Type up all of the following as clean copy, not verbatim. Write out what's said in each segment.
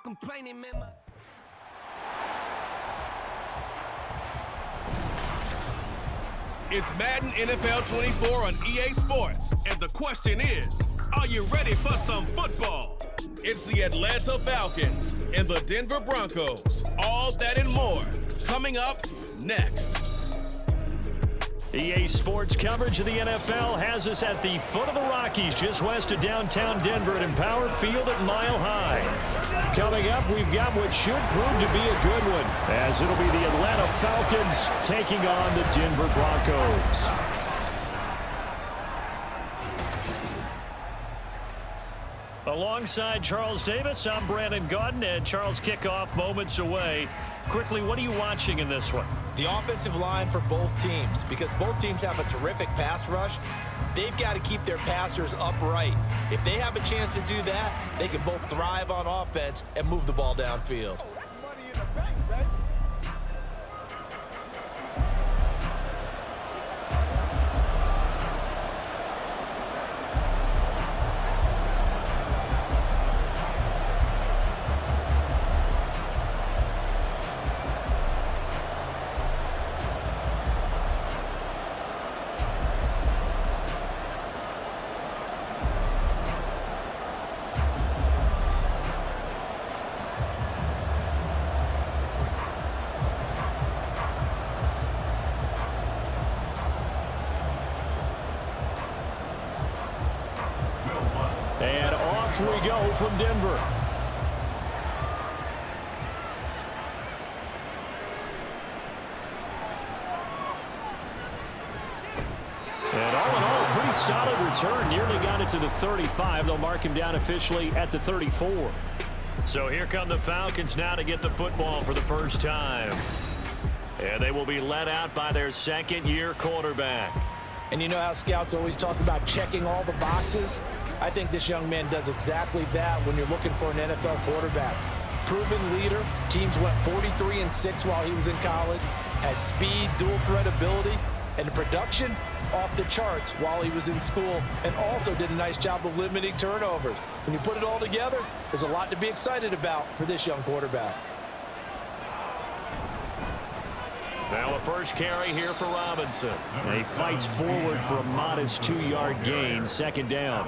Stop complaining, man. It's Madden NFL 24 on EA Sports, and the question is, are you ready for some football? It's the Atlanta Falcons and the Denver Broncos. All that and more coming up next. EA Sports coverage of the NFL has us at the foot of the Rockies, just west of downtown Denver at Empower Field at Mile High. Coming up, we've got what should prove to be a good one, as it'll be the Atlanta Falcons taking on the Denver Broncos. Alongside Charles Davis, I'm Brandon Gaudin, and Charles, kickoff moments away. Quickly, what are you watching in this one? The offensive line for both teams, because both teams have a terrific pass rush. They've got to keep their passers upright. If they have a chance to do that, they can both thrive on offense and move the ball downfield. And off we go from Denver. And all in all, pretty solid return. Nearly got it to the 35. They'll mark him down officially at the 34. So here come the Falcons now to get the football for the first time. And they will be led out by their second-year quarterback. And you know how scouts always talk about checking all the boxes? I think this young man does exactly that when you're looking for an NFL quarterback. Proven leader. Teams went 43-6 while he was in college. Has speed, dual threat ability, and the production off the charts while he was in school, and also did a nice job of limiting turnovers. When you put it all together, there's a lot to be excited about for this young quarterback. Now a first carry here for Robinson. And he fights forward for a modest 2-yard gain, second down.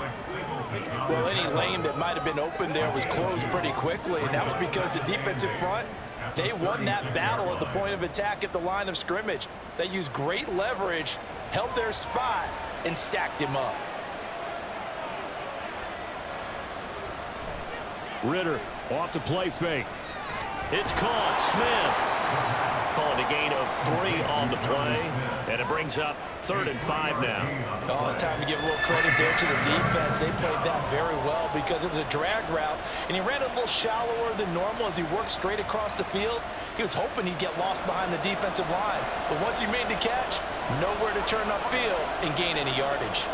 Well, any lane that might have been open there was closed pretty quickly, and that was because the defensive front, they won that battle at the point of attack at the line of scrimmage. They used great leverage, held their spot, and stacked him up. Ritter off the play fake. It's caught. Smith calling a gain of 3 on the play, and it brings up 3rd and 5 now. Oh, it's time to give a little credit there to the defense. They played that very well because it was a drag route, and he ran a little shallower than normal as he worked straight across the field. He was hoping he'd get lost behind the defensive line, but once he made the catch, nowhere to turn upfield and gain any yardage.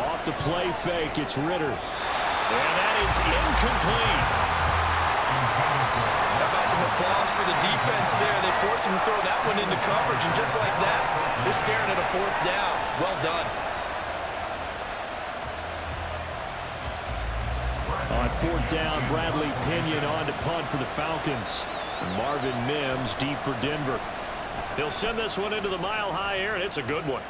Off the play fake, it's Ritter. And that is incomplete. How about some applause for the defense there? They forced him to throw that one into coverage, and just like that, they're staring at a 4th down. Well done. On 4th down, Bradley Pinion on to punt for the Falcons. Marvin Mims deep for Denver. He'll send this one into the mile-high air, and it's a good one.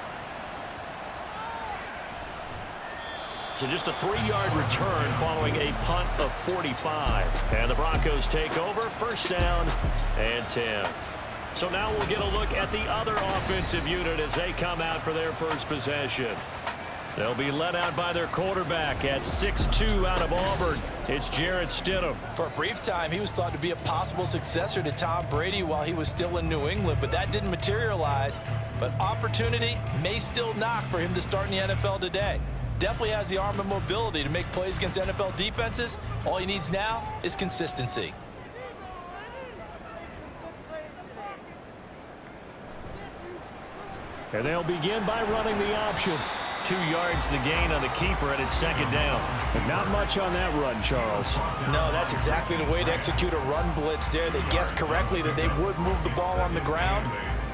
So just a 3-yard return following a punt of 45. And the Broncos take over, first down and 10. So now we'll get a look at the other offensive unit as they come out for their first possession. They'll be led out by their quarterback at 6'2" out of Auburn. It's Jarrett Stidham. For a brief time, he was thought to be a possible successor to Tom Brady while he was still in New England, but that didn't materialize. But opportunity may still knock for him to start in the NFL today. Definitely has the arm and mobility to make plays against NFL defenses. All he needs now is consistency. And they'll begin by running the option. 2 yards the gain on the keeper, and it's second down. But not much on that run, Charles. No, that's exactly the way to execute a run blitz there. They guessed correctly that they would move the ball on the ground,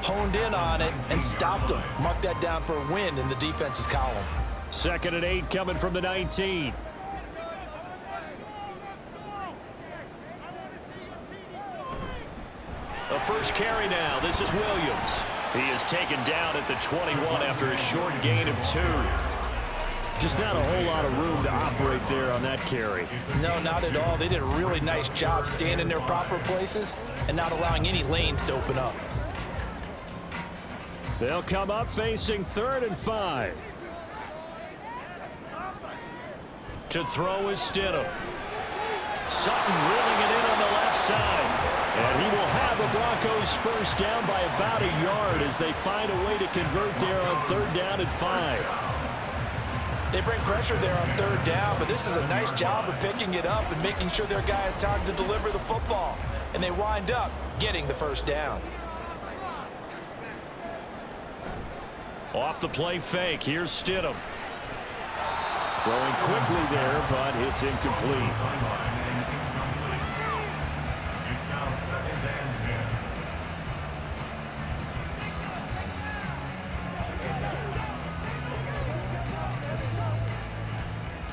honed in on it, and stopped them. Mark that down for a win in the defense's column. 2nd and 8 coming from the 19. A first carry now. This is Williams. He is taken down at the 21 after a short gain of 2. Just not a whole lot of room to operate there on that carry. No, not at all. They did a really nice job staying in their proper places and not allowing any lanes to open up. They'll come up facing 3rd and 5. To throw is Stidham. Sutton reeling it in on the left side. And he will have the Broncos first down by about a yard as they find a way to convert there on 3rd down and 5. They bring pressure there on 3rd down, but this is a nice job of picking it up and making sure their guy has time to deliver the football. And they wind up getting the first down. Off the play fake, here's Stidham. Throwing quickly there, but it's incomplete.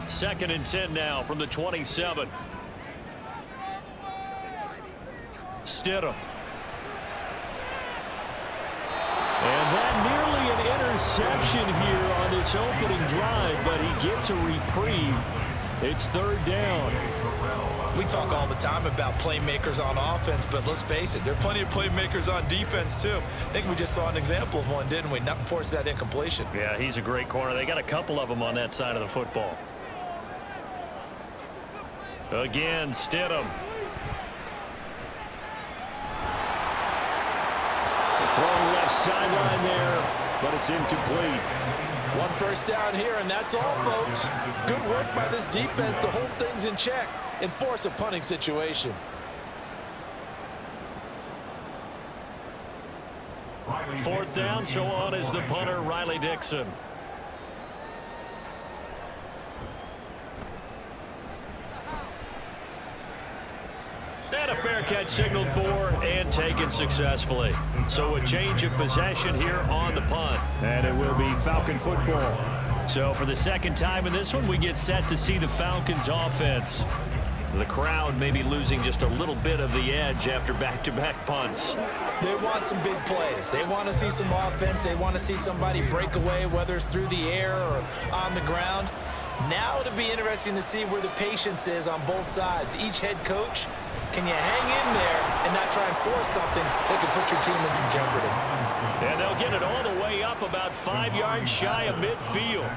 Second and 10 now from the 27. Stidham. And that nearly an interception here on this opening drive, but he gets a reprieve. It's 3rd down. We talk all the time about playmakers on offense, but let's face it, there are plenty of playmakers on defense too. I think we just saw an example of one, didn't we? Not force that incompletion. Yeah, he's a great corner. They got a couple of them on that side of the football. Again, Stidham. Throwing left sideline there, but it's incomplete. One first down here, and that's all, folks. Good work by this defense to hold things in check and force a punting situation. Fourth down, so on is the punter, Riley Dixon. And a fair catch signaled for and taken successfully. So a change of possession here on the punt. And it will be Falcon football. So for the second time in this one, we get set to see the Falcons offense. The crowd may be losing just a little bit of the edge after back-to-back punts. They want some big plays. They want to see some offense. They want to see somebody break away, whether it's through the air or on the ground. Now it'll be interesting to see where the patience is on both sides. Each head coach, can you hang in there and not try and force something that could put your team in some jeopardy? And they'll get it all the way up about 5 yards shy of midfield.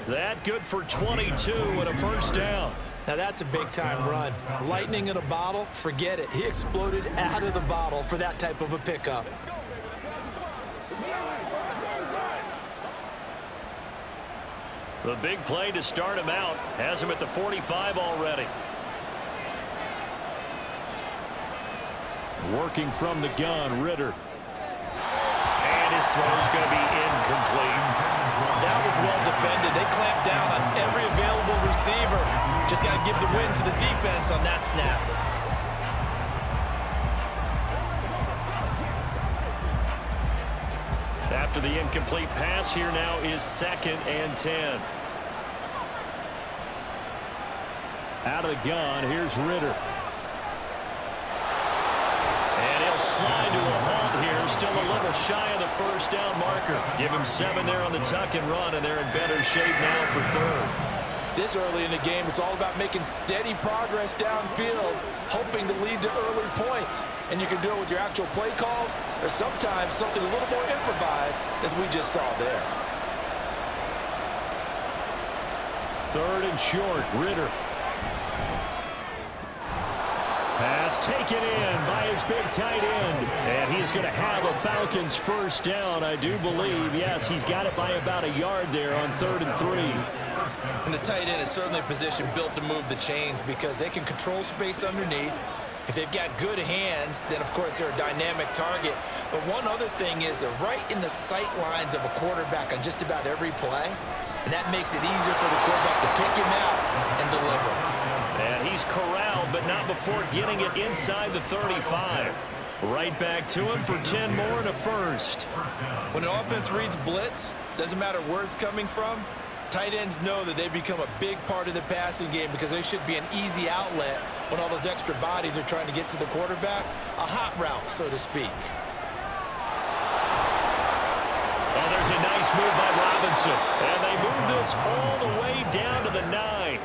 That good for 22 and a first down. Now that's a big-time run. Lightning in a bottle, forget it. He exploded out of the bottle for that type of a pickup. The big play to start him out has him at the 45 already. Working from the gun, Ritter. And his throw is going to be incomplete. That was well defended. They clamped down on every available receiver. Just got to give the win to the defense on that snap. After the incomplete pass, here now is 2nd and 10. Out of the gun, here's Ritter. And he'll slide to a halt here. Still a little shy of the first down marker. Give him 7 there on the tuck and run, and they're in better shape now for 3rd. This early in the game, it's all about making steady progress downfield, hoping to lead to early points. And you can do it with your actual play calls, or sometimes something a little more improvised, as we just saw there. 3rd and short, Ritter. Pass taken in by his big tight end. And he's going to have a Falcons first down, I do believe. Yes, he's got it by about a yard there on 3rd and 3. And the tight end is certainly a position built to move the chains because they can control space underneath. If they've got good hands, then of course they're a dynamic target. But one other thing is they're right in the sight lines of a quarterback on just about every play. And that makes it easier for the quarterback to pick him out and deliver. And he's corralled, but not before getting it inside the 35. Right back to him for 10 more and a first. When an offense reads blitz, doesn't matter where it's coming from, Tight ends know that they become a big part of the passing game because they should be an easy outlet when all those extra bodies are trying to get to the quarterback. A hot route, so to speak. Oh, there's a nice move by Robinson. And they move this all the way down to the 9.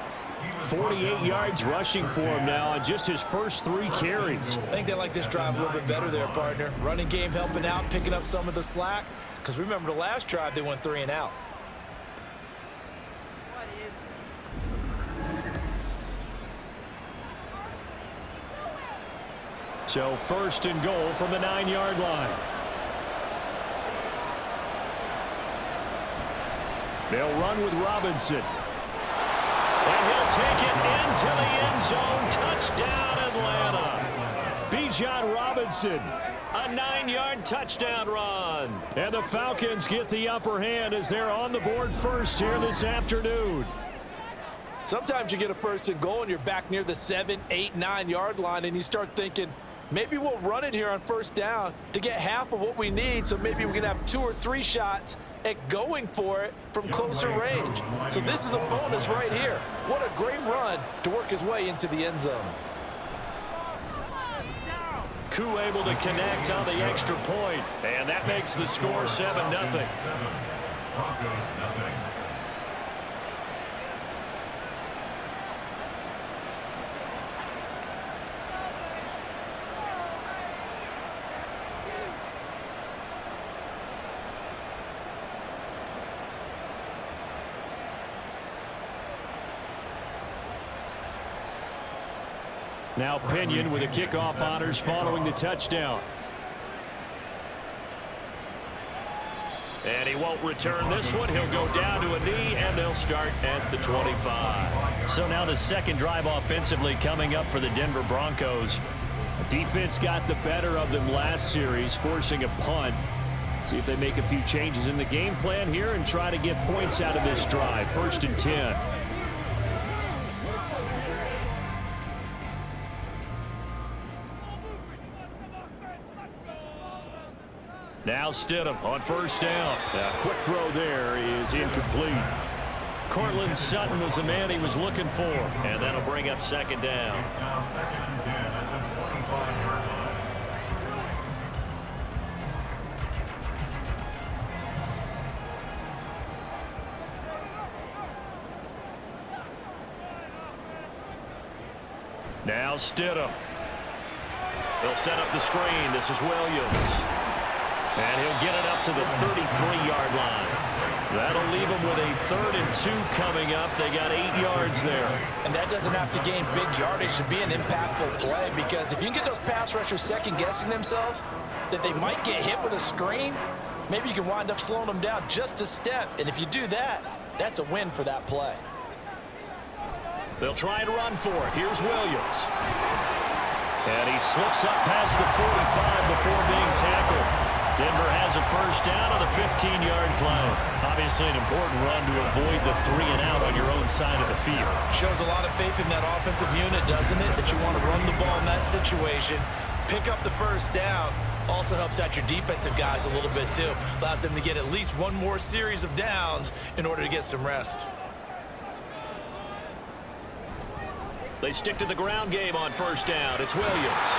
48 yards rushing for him now on just his first 3 carries. I think they like this drive a little bit better there, partner. Running game helping out, picking up some of the slack. Because remember the last drive, they went 3 and out. So first and goal from the 9-yard line. They'll run with Robinson. And he'll take it into the end zone. Touchdown, Atlanta. Bijan Robinson, a 9-yard touchdown run. And the Falcons get the upper hand as they're on the board first here this afternoon. Sometimes you get a first and goal and you're back near the 7, 8, 9-yard line and you start thinking, maybe we'll run it here on first down to get half of what we need, so maybe we can have 2 or 3 shots at going for it from closer range. So this is a bonus right here. What a great run to work his way into the end zone. Koo able to connect on the extra point, and that makes the score 7-0. Broncos, nothing. Now Pinion with the kickoff honors following the touchdown. And he won't return this one. He'll go down to a knee, and they'll start at the 25. So now the second drive offensively coming up for the Denver Broncos. The defense got the better of them last series, forcing a punt. See if they make a few changes in the game plan here and try to get points out of this drive. 1st and 10. Now Stidham on first down. A quick throw there is incomplete. Cortland Sutton was the man he was looking for, and that'll bring up 2nd down. It's now 2nd and 10 at the 45-yard line. Now Stidham. They'll set up the screen. This is Williams. And he'll get it up to the 33-yard line. That'll leave them with a 3rd and 2 coming up. They got 8 yards there. And that doesn't have to gain big yardage to be an impactful play, because if you can get those pass rushers second-guessing themselves that they might get hit with a screen, maybe you can wind up slowing them down just a step. And if you do that, that's a win for that play. They'll try and run for it. Here's Williams. And he slips up past the 45 before being tackled. Denver has a first down on the 15-yard play. Obviously an important run to avoid the 3 and out on your own side of the field. Shows a lot of faith in that offensive unit, doesn't it? That you want to run the ball in that situation, pick up the first down. Also helps out your defensive guys a little bit too. Allows them to get at least one more series of downs in order to get some rest. They stick to the ground game on first down. It's Williams.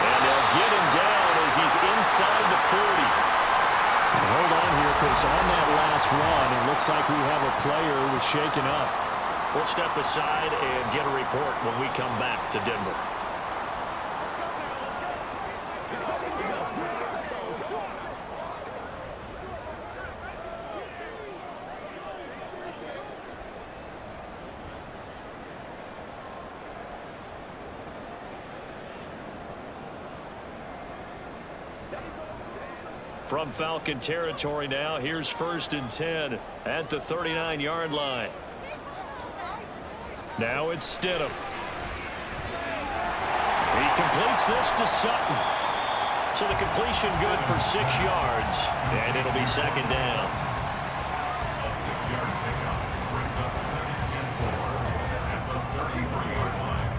And they'll get him down as he's inside the 40. Hold on here, because on that last run, it looks like we have a player who was shaken up. We'll step aside and get a report when we come back to Denver. From Falcon territory now, here's 1st and 10 at the 39-yard line. Now it's Stidham. He completes this to Sutton. So the completion good for 6 yards, and it'll be 2nd down. A 6-yard pickup brings up 2nd and 4 at the 33-yard line.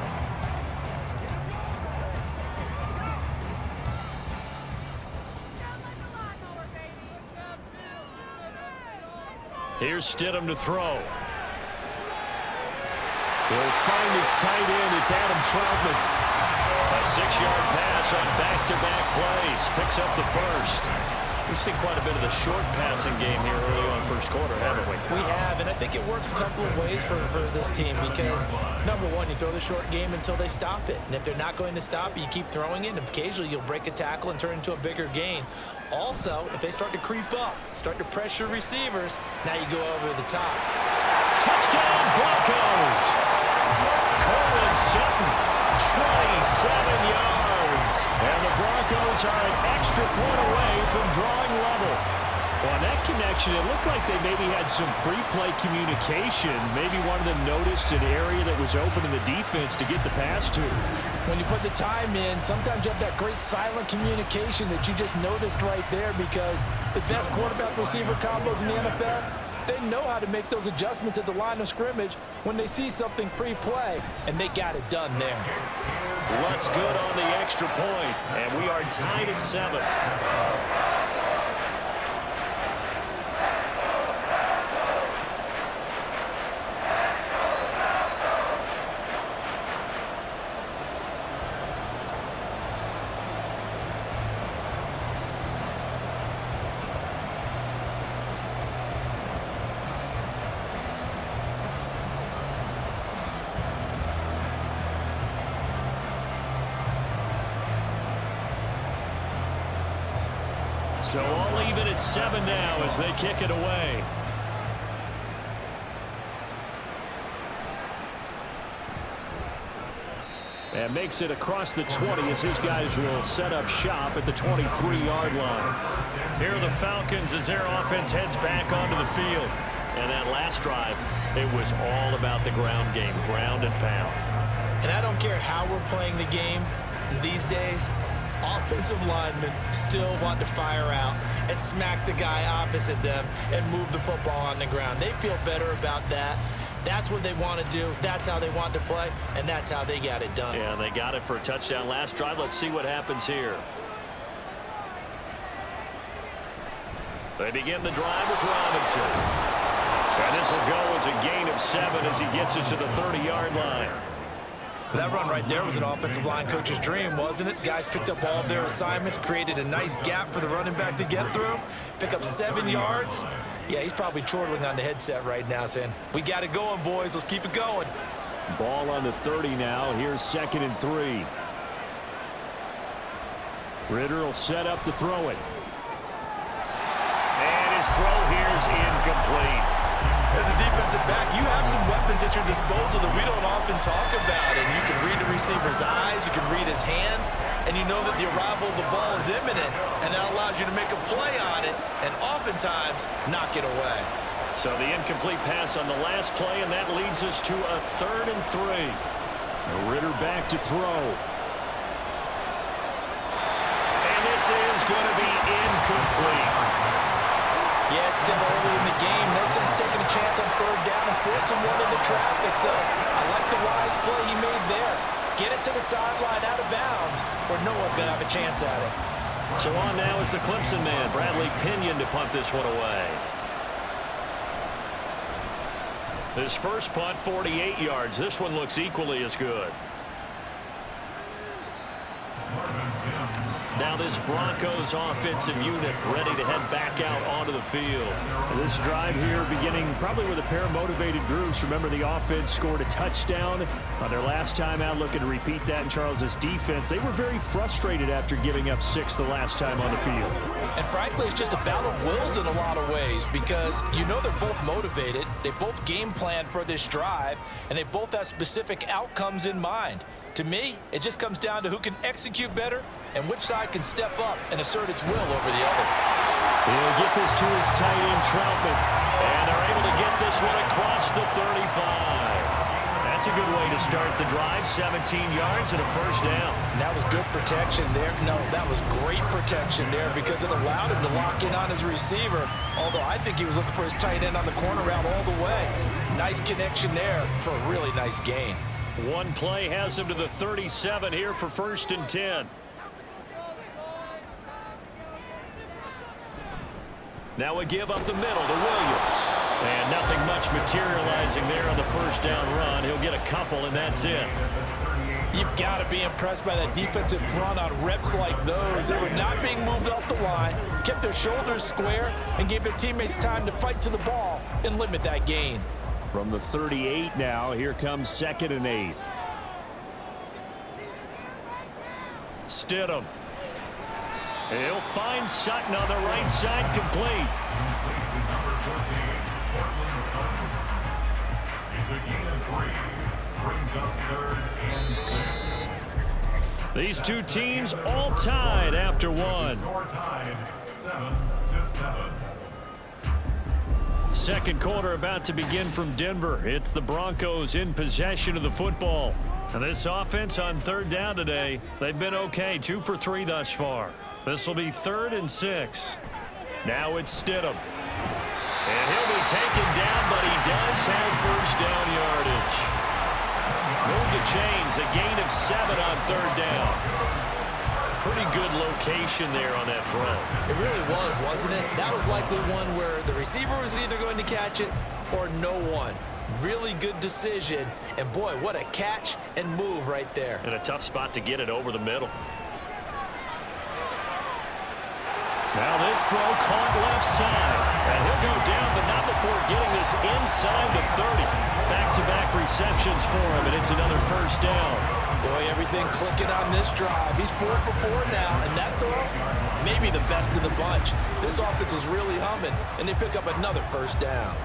Here's Stidham to throw. He'll find his tight end. It's Adam Troutman. A 6-yard pass on back-to-back plays. Picks up the first. We've seen quite a bit of the short passing game here early on first quarter, haven't we? We have, and I think it works a couple of ways for this team because, number one, you throw the short game until they stop it. And if they're not going to stop it, you keep throwing it, and occasionally you'll break a tackle and turn into a bigger gain. Also, if they start to creep up, start to pressure receivers, now you go over the top. Touchdown, Broncos! Cortland Sutton, 27 yards. And the Broncos are an extra point away from drawing level. On that connection, it looked like they maybe had some pre-play communication. Maybe one of them noticed an area that was open in the defense to get the pass to. When you put the time in, sometimes you have that great silent communication that you just noticed right there because the best quarterback-receiver combos in the NFL, they know how to make those adjustments at the line of scrimmage when they see something pre-play, and they got it done there. What's good on the extra point, and we are tied at 7. So all even at 7 now as they kick it away. And makes it across the 20 as his guys will set up shop at the 23-yard line. Here are the Falcons as their offense heads back onto the field. And that last drive, it was all about the ground game, ground and pound. And I don't care how we're playing the game these days, offensive linemen still want to fire out and smack the guy opposite them and move the football on the ground. They feel better about that. That's what they want to do. That's how they want to play, and that's how they got it done. Yeah, they got it for a touchdown last drive. Let's see what happens here. They begin the drive with Robinson. And this will go as a gain of 7 as he gets it to the 30-yard line. That run right there was an offensive line coach's dream, wasn't it? Guys picked up all of their assignments, created a nice gap for the running back to get through, pick up 7 yards. Yeah, he's probably chortling on the headset right now saying, we got it going, boys. Let's keep it going. Ball on the 30 now. Here's 2nd and 3. Ritter will set up to throw it. And his throw here is incomplete. As a defensive back, you have some weapons at your disposal that we don't often talk about. And you can read the receiver's eyes, you can read his hands, and you know that the arrival of the ball is imminent, and that allows you to make a play on it and oftentimes knock it away. So the incomplete pass on the last play, and that leads us to a 3rd and 3. Ritter back to throw. And this is going to be incomplete. Yeah, it's still early in the game. No sense taking a chance on 3rd down and forcing one into traffic. So I like the wise play he made there. Get it to the sideline out of bounds where no one's going to have a chance at it. So on now is the Clemson man, Bradley Pinion, to punt this one away. His first punt, 48 yards. This one looks equally as good. Now this Broncos offensive unit ready to head back out onto the field. This drive here beginning probably with a pair of motivated groups. Remember, the offense scored a touchdown on their last time out. Looking to repeat that in Charles's defense. They were very frustrated after giving up 6 the last time on the field. And frankly, it's just a battle of wills in a lot of ways because you know they're both motivated. They both game plan for this drive, and they both have specific outcomes in mind. To me, it just comes down to who can execute better and which side can step up and assert its will over the other. He'll get this to his tight end, Troutman. And they're able to get this one across the 35. That's a good way to start the drive. 17 yards and a 1st down. And that was good protection there. No, that was great protection there because it allowed him to lock in on his receiver. Although I think he was looking for his tight end on the corner route all the way. Nice connection there for a really nice gain. One play has him to the 37 here for 1st and 10. Now a give up the middle to Williams. And nothing much materializing there on the first down run. He'll get a couple, and that's it. You've got to be impressed by that defensive front on reps like those. They were not being moved off the line, kept their shoulders square, and gave their teammates time to fight to the ball and limit that gain. From the 38 now, here comes 2nd and 8. Stidham. He'll find Sutton on the right side, complete. Number 14, Portland Sutton. It's a gain of 3. Brings up 3rd and 6. These two teams all tied after one. Score tied 7-7. Second quarter about to begin from Denver. It's the Broncos in possession of the football. And this offense on 3rd down today, they've been okay, 2 for 3 thus far. This will be 3rd and 6. Now it's Stidham. And he'll be taken down, but he does have first down yardage. Move the chains, a gain of 7 on 3rd down. Pretty good location there on that front. It really was, wasn't it? That was likely one where the receiver was either going to catch it or no one. Really good decision. And boy, what a catch and move right there. And a tough spot to get it over the middle. Now this throw caught left side. And he'll go down, but not before getting this inside the 30. Back-to-back receptions for him, and it's another first down. Boy, everything clicking on this drive. He's 4 for 4 now, and that throw, maybe the best of the bunch. This offense is really humming, and they pick up another first down.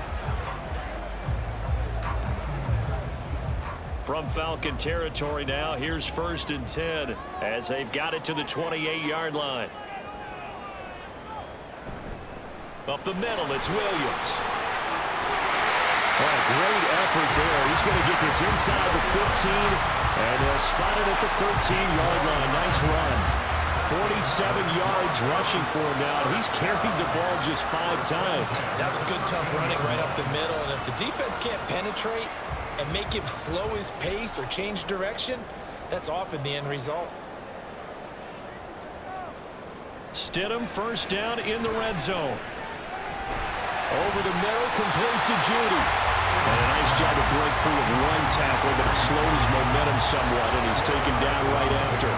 From Falcon territory now, here's 1st and 10 as they've got it to the 28-yard line. Up the middle, it's Williams. Oh, great effort there. He's going to get this inside the 15, and they'll spot it at the 13-yard line. Nice run. 47 yards rushing for him now. He's carried the ball just 5 times. That was good, tough running right up the middle, and if the defense can't penetrate and make him slow his pace or change direction, that's often the end result. Stidham first down in the red zone. Over the middle, complete to Judy. And a nice job to break free of one tackle, but it slowed his momentum somewhat, and he's taken down right after.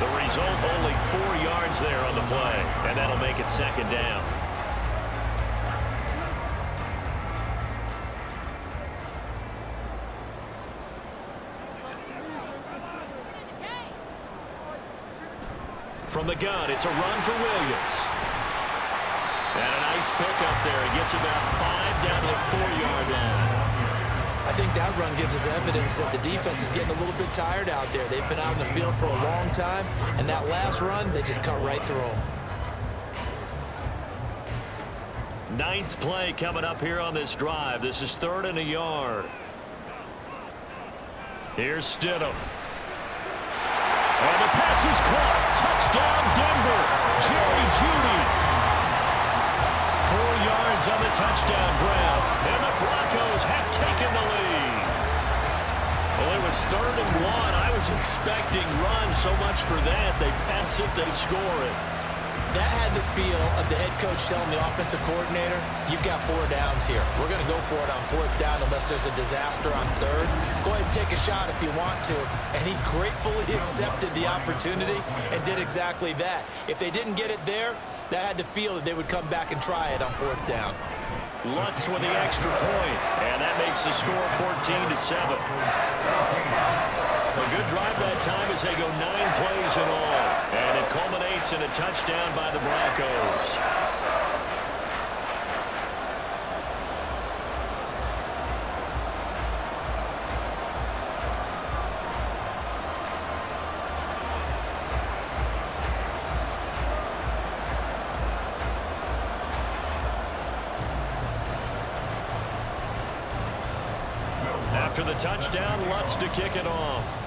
The result, only 4 yards there on the play, and that'll make it 2nd down. From the gun, it's a run for Williams. And a nice pickup there. He gets about 5 down to the 4-yard line. I think that run gives us evidence that the defense is getting a little bit tired out there. They've been out in the field for a long time, and that last run, they just cut right through them. 9th play coming up here on this drive. This is 3rd and a yard. Here's Stidham. And the pass is caught. Touchdown, Denver. Jerry Jeudy. 4 yards on the touchdown grab. And the Broncos have taken the lead. Well, it was 3rd and 1. I was expecting run, so much for that. They pass it, they score it. That had the feel of the head coach telling the offensive coordinator, you've got 4 downs here. We're going to go for it on 4th down unless there's a disaster on 3rd. Go ahead and take a shot if you want to. And he gratefully accepted the opportunity and did exactly that. If they didn't get it there, that had to feel that they would come back and try it on 4th down. Lutz with the extra point, and that makes the score 14-7. A good drive that time as they go 9 plays in all, and it culminates in a touchdown by the Broncos. After the touchdown, Lutz to kick it off.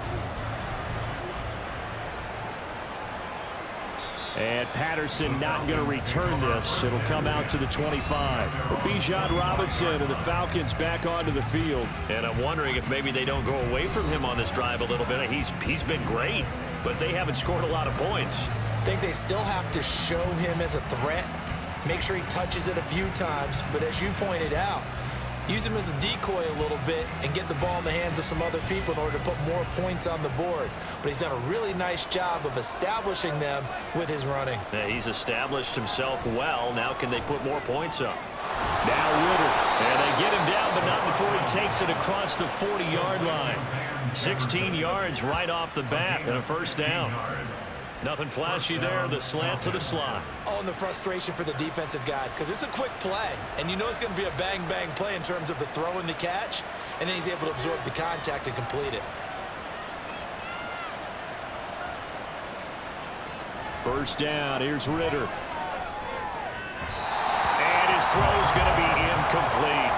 And Patterson not going to return this. It'll come out to the 25. Bijan Robinson and the Falcons back onto the field. And I'm wondering if maybe they don't go away from him on this drive a little bit. He's been great, but they haven't scored a lot of points. I think they still have to show him as a threat Make sure he touches it a few times, but as you pointed out, use him as a decoy a little bit and get the ball in the hands of some other people in order to put more points on the board. But he's done a really nice job of establishing them with his running. Yeah, he's established himself well. Now can they put more points up? Now Ritter. And they get him down, but not before he takes it across the 40-yard line. 16 yards right off the bat and a first down. Nothing flashy there, the slant to the slot. Oh, and the frustration for the defensive guys, because it's a quick play, and you know it's going to be a bang-bang play in terms of the throw and the catch, and then he's able to absorb the contact and complete it. First down, here's Ritter. And his throw's going to be incomplete.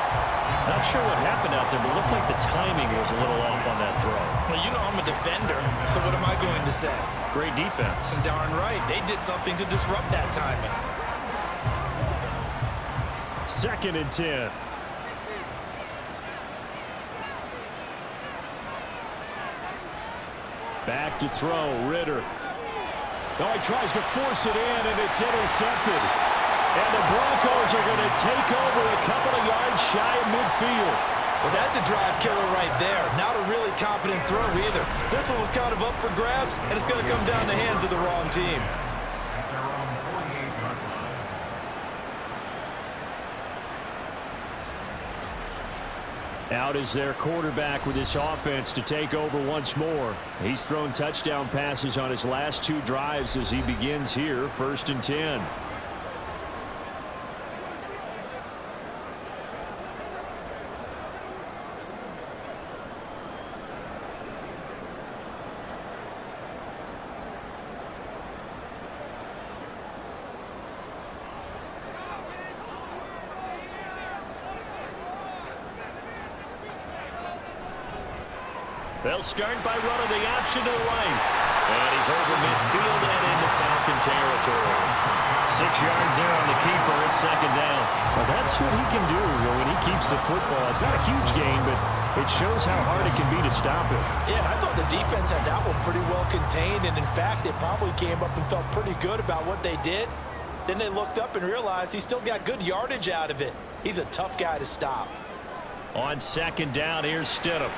Not sure what happened out there, but it looked like the timing was a little off on that throw. Well, you know I'm a defender, so what am I going to say? Great defense. Darn right. They did something to disrupt that timing. 2nd and 10. Back to throw, Ritter. Oh, he tries to force it in, and it's intercepted. And the Broncos are going to take over a couple of yards shy of midfield. Well, that's a drive killer right there. Not a really confident throw either. This one was kind of up for grabs, and it's going to come down the hands of the wrong team. Out is their quarterback with his offense to take over once more. He's thrown touchdown passes on his last 2 drives as he begins here, 1st and 10. They'll start by running the option to the right. And he's over midfield and into Falcon territory. 6 yards there on the keeper. It's 2nd down. Well, that's what he can do when he keeps the football. It's not a huge gain, but it shows how hard it can be to stop it. Yeah, and I thought the defense had that one pretty well contained. And, in fact, they probably came up and felt pretty good about what they did. Then they looked up and realized he still got good yardage out of it. He's a tough guy to stop. On 2nd down, here's Stidham.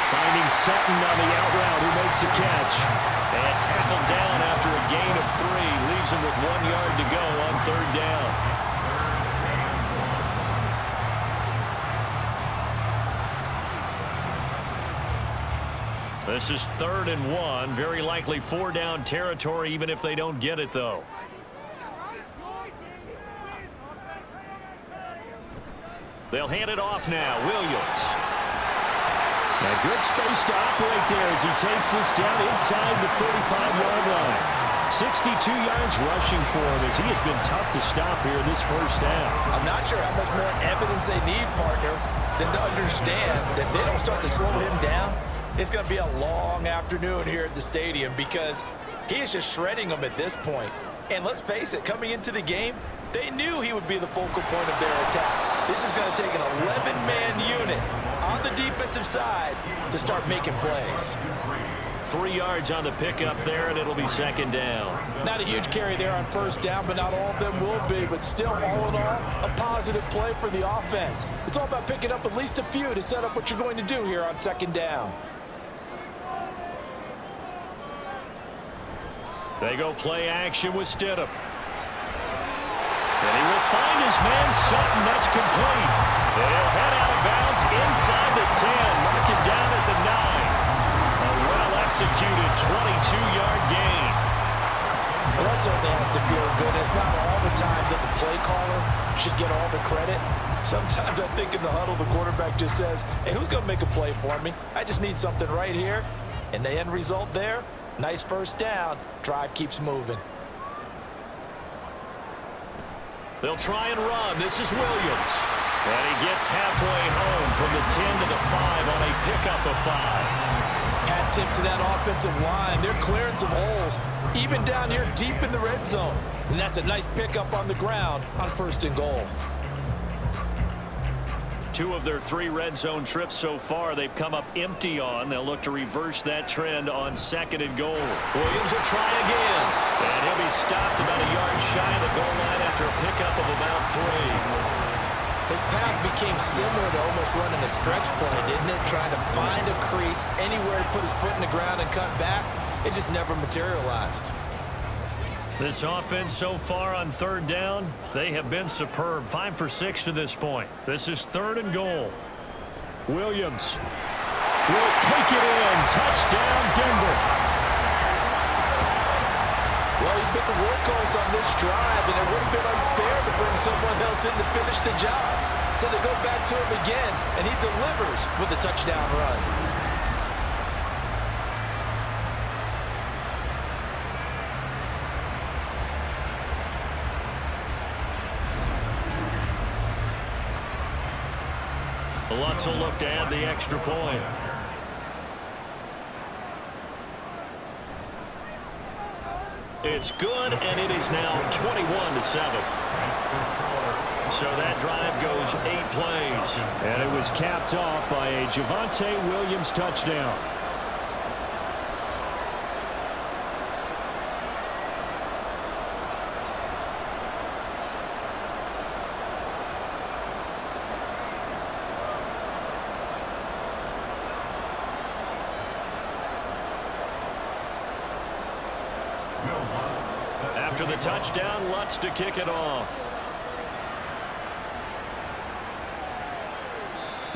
Finding Sutton on the out route, who makes the catch. And tackled down after a gain of 3. Leaves him with 1 yard to go on 3rd down. This is 3rd and 1. Very likely 4-down territory, even if they don't get it, though. They'll hand it off now. Williams. A good space to operate there as he takes this down inside the 35-yard line. 62 yards rushing for him as he has been tough to stop here in this 1st down. I'm not sure how much more evidence they need, partner, than to understand that if they don't start to slow him down, it's going to be a long afternoon here at the stadium because he is just shredding them at this point. And let's face it, coming into the game, they knew he would be the focal point of their attack. This is going to take an 11-man unit on the defensive side to start making plays. 3 yards on the pickup there, and it'll be 2nd down. Not a huge carry there on 1st down, but not all of them will be. But still, all in all, a positive play for the offense. It's all about picking up at least a few to set up what you're going to do here on 2nd down. They go play action with Stidham. And he will find his man Sutton. That's complete. They'll head out of bounds inside the 10. Mark it down at the 9. A well-executed 22-yard gain. Well, that certainly has to feel good. It's not all the time that the play caller should get all the credit. Sometimes I think in the huddle, the quarterback just says, hey, who's going to make a play for me? I just need something right here. And the end result there, nice 1st down. Drive keeps moving. They'll try and run. This is Williams. And he gets halfway home from the 10 to the 5 on a pickup of 5. Hat tip to that offensive line. They're clearing some holes, even down here deep in the red zone. And that's a nice pickup on the ground on 1st and goal. 2 of their 3 red zone trips so far, they've come up empty on. They'll look to reverse that trend on 2nd and goal. Williams will try again. And he'll be stopped about a yard shy of the goal line after a pickup of about 3. His path became similar to almost running a stretch play, didn't it? Trying to find a crease, anywhere to put his foot in the ground and cut back. It just never materialized. This offense so far on 3rd down, they have been superb. 5 for 6 to this point. This is 3rd and goal. Williams will take it in. Touchdown, Denver. Well, he's been the workhorse on this drive, and it would have been unfair to bring someone else in to finish the job. So they go back to him again, and he delivers with a touchdown run. Lutz will look to add the extra point. It's good, and it is now 21-7. So that drive goes 8 plays. And it was capped off by a Javonte Williams touchdown. After the touchdown, Lutz to kick it off.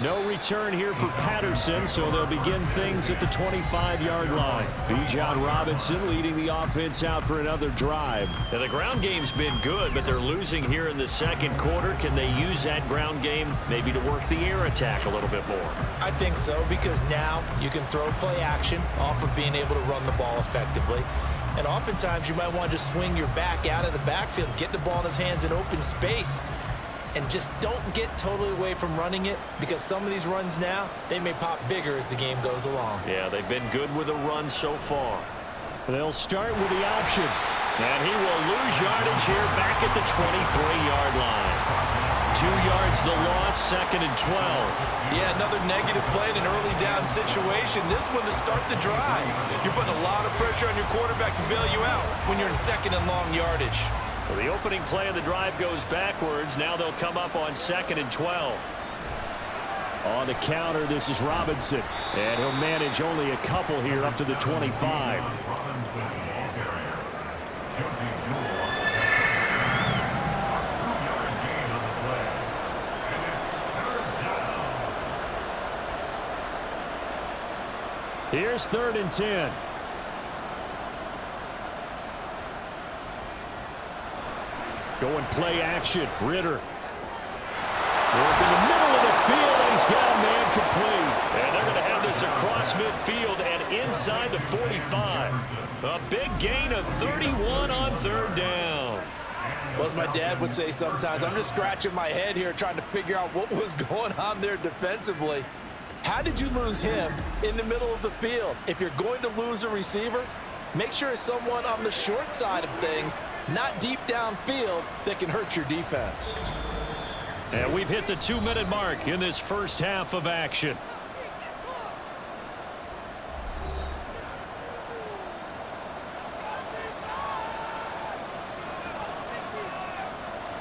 No return here for Patterson, so they'll begin things at the 25-yard line. Bijan Robinson leading the offense out for another drive. Now, the ground game's been good, but they're losing here in the 2nd quarter. Can they use that ground game maybe to work the air attack a little bit more? I think so, because now you can throw play action off of being able to run the ball effectively. And oftentimes you might want to just swing your back out of the backfield, get the ball in his hands in open space, and just don't get totally away from running it, because some of these runs now, they may pop bigger as the game goes along. Yeah, they've been good with a run so far. They'll start with the option. And he will lose yardage here back at the 23-yard line. 2 yards the loss, 2nd and 12. Yeah, another negative play in an early down situation. This one to start the drive. You're putting a lot of pressure on your quarterback to bail you out when you're in 2nd and long yardage. So the opening play of the drive goes backwards. Now they'll come up on 2nd and 12. On the counter, this is Robinson. And he'll manage only a couple here up to the 25. Here's 3rd and 10. Going play action. Ritter. Work in the middle of the field, and he's got a man complete. And they're going to have this across midfield and inside the 45. A big gain of 31 on 3rd down. Well, as my dad would say sometimes, I'm just scratching my head here trying to figure out what was going on there defensively. How did you lose him in the middle of the field? If you're going to lose a receiver, make sure it's someone on the short side of things, not deep downfield, that can hurt your defense. And we've hit the 2-minute mark in this first half of action.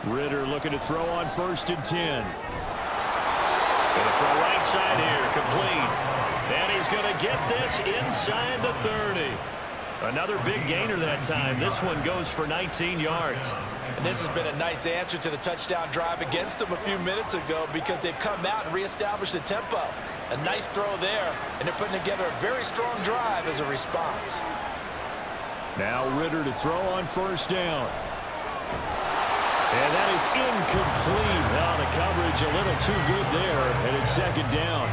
Ritter looking to throw on 1st and 10. Going to throw right side here, complete. And he's going to get this inside the 30. Another big gainer that time. This one goes for 19 yards. And this has been a nice answer to the touchdown drive against them a few minutes ago, because they've come out and reestablished the tempo. A nice throw there, and they're putting together a very strong drive as a response. Now Ritter to throw on 1st down. And that is incomplete. Now the coverage a little too good there, and it's 2nd down.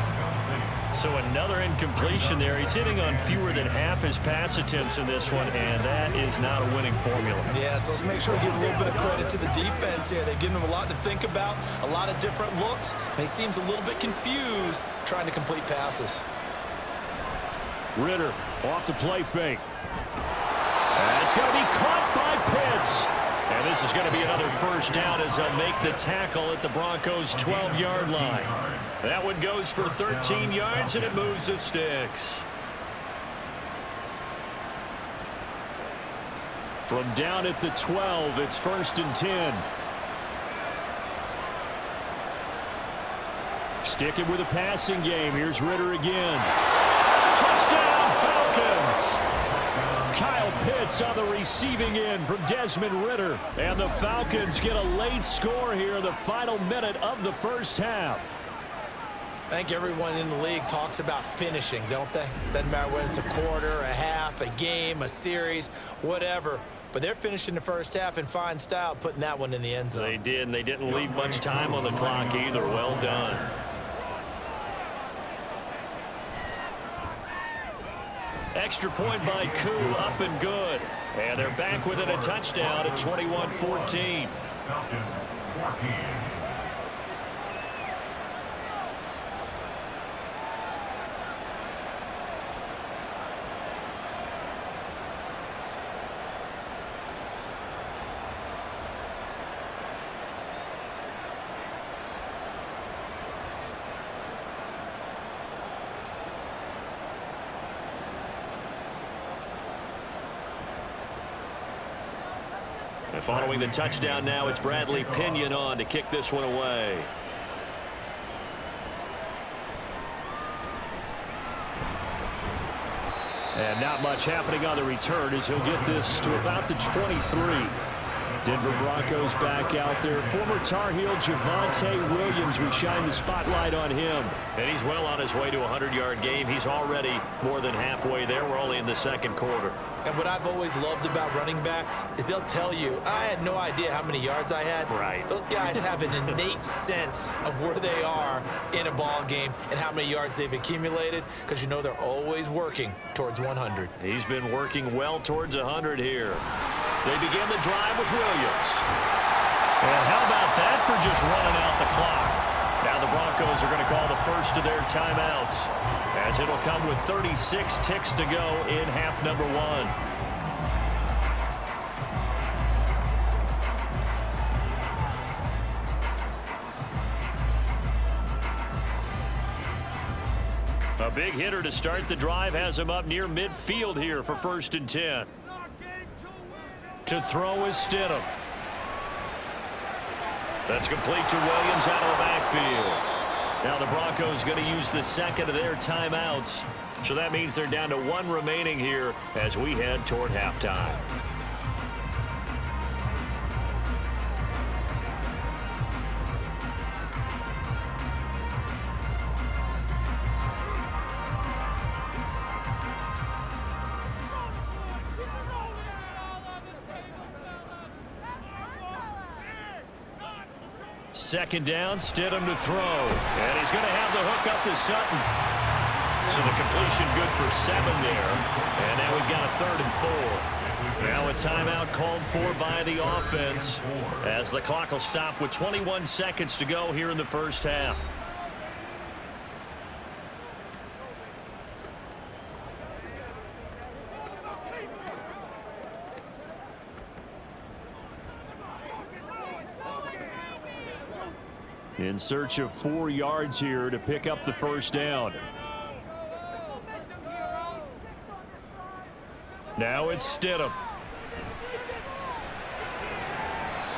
So another incompletion there. He's hitting on fewer than half his pass attempts in this one, and that is not a winning formula. Yeah, so let's make sure we give a little bit of credit to the defense here. They've given him a lot to think about, a lot of different looks, and he seems a little bit confused trying to complete passes. Ritter off the play fake. That's going to be caught by Pitts. And this is going to be another first down as they'll make the tackle at the Broncos' 12-yard line. That one goes for 13 yards, and it moves the sticks. From down at the 12, it's 1st and 10. Sticking with a passing game. Here's Ritter again. Touchdown, Falcons! Kyle Pitts on the receiving end from Desmond Ritter. And the Falcons get a late score here in the final minute of the first half. I think everyone in the league talks about finishing, don't they? Doesn't matter whether it's a quarter, a half, a game, a series, whatever. But they're finishing the first half in fine style, putting that one in the end zone. They did, and they didn't leave much time on the clock either. Well done. Extra point by Koo, up and good. And they're back within a touchdown at 21-14. Falcons 14. And following the touchdown now, it's Bradley Pinion on to kick this one away. And not much happening on the return as he'll get this to about the 23. Denver Broncos back out there. Former Tar Heel Javonte Williams, we shine the spotlight on him. And he's well on his way to a 100-yard game. He's already more than halfway there. We're only in the second quarter. And what I've always loved about running backs is they'll tell you, I had no idea how many yards I had. Right. Those guys have an innate sense of where they are in a ball game and how many yards they've accumulated, because you know they're always working towards 100. He's been working well towards 100 here. They begin the drive with Williams. And how about that for just running out the clock? Now the Broncos are going to call the first of their timeouts, as it'll come with 36 ticks to go in half number one. A big hitter to start the drive has him up near midfield here for 1st and 10. To throw is Stidham. That's complete to Williams out of the backfield. Now the Broncos going to use the second of their timeouts. So that means they're down to one remaining here as we head toward halftime. Second down, Stidham to throw. And he's going to have the hook up to Sutton. So the completion good for 7 there. And now we've got a 3rd and 4. Now a timeout called for by the offense, as the clock will stop with 21 seconds to go here in the first half. In search of 4 yards here to pick up the first down. Now it's Stidham.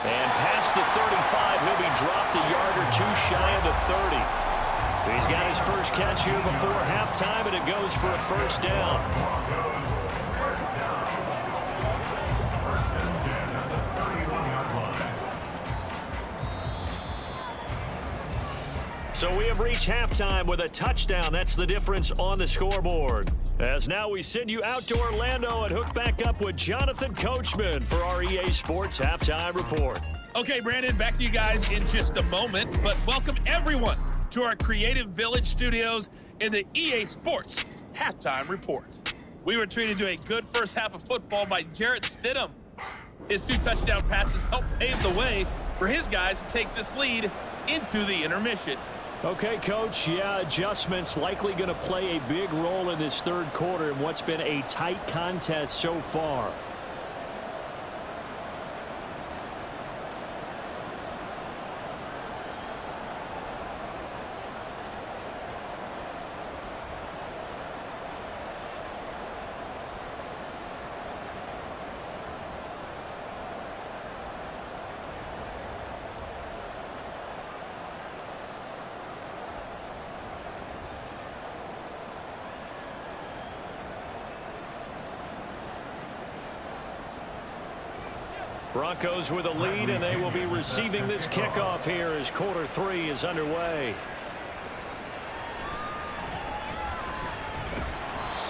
And past the 35, he'll be dropped a yard or two shy of the 30. He's got his first catch here before halftime, and it goes for a first down. So we have reached halftime with a touchdown. That's the difference on the scoreboard. As now we send you out to Orlando and hook back up with Jonathan Coachman for our EA Sports Halftime Report. Okay, Brandon, back to you guys in just a moment. But welcome everyone to our Creative Village studios in the EA Sports Halftime Report. We were treated to a good first half of football by Jarrett Stidham. His 2 touchdown passes helped pave the way for his guys to take this lead into the intermission. Okay, Coach, yeah, adjustments likely going to play a big role in this third quarter in what's been a tight contest so far. Broncos with a lead, and they will be receiving this kickoff here as quarter 3 is underway.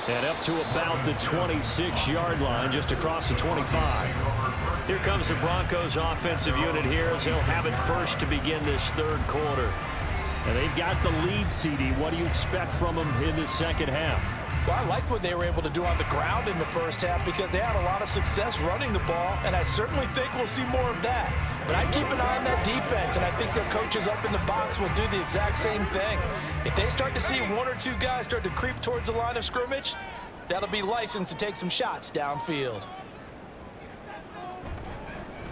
And up to about the 26-yard line, just across the 25. Here comes the Broncos offensive unit here as they'll have it first to begin this third quarter. And they've got the lead, CD. What do you expect from them in the second half? Well, I like what they were able to do on the ground in the first half because they had a lot of success running the ball, and I certainly think we'll see more of that. But I keep an eye on that defense, and I think their coaches up in the box will do the exact same thing. If they start to see one or two guys start to creep towards the line of scrimmage, that'll be licensed to take some shots downfield.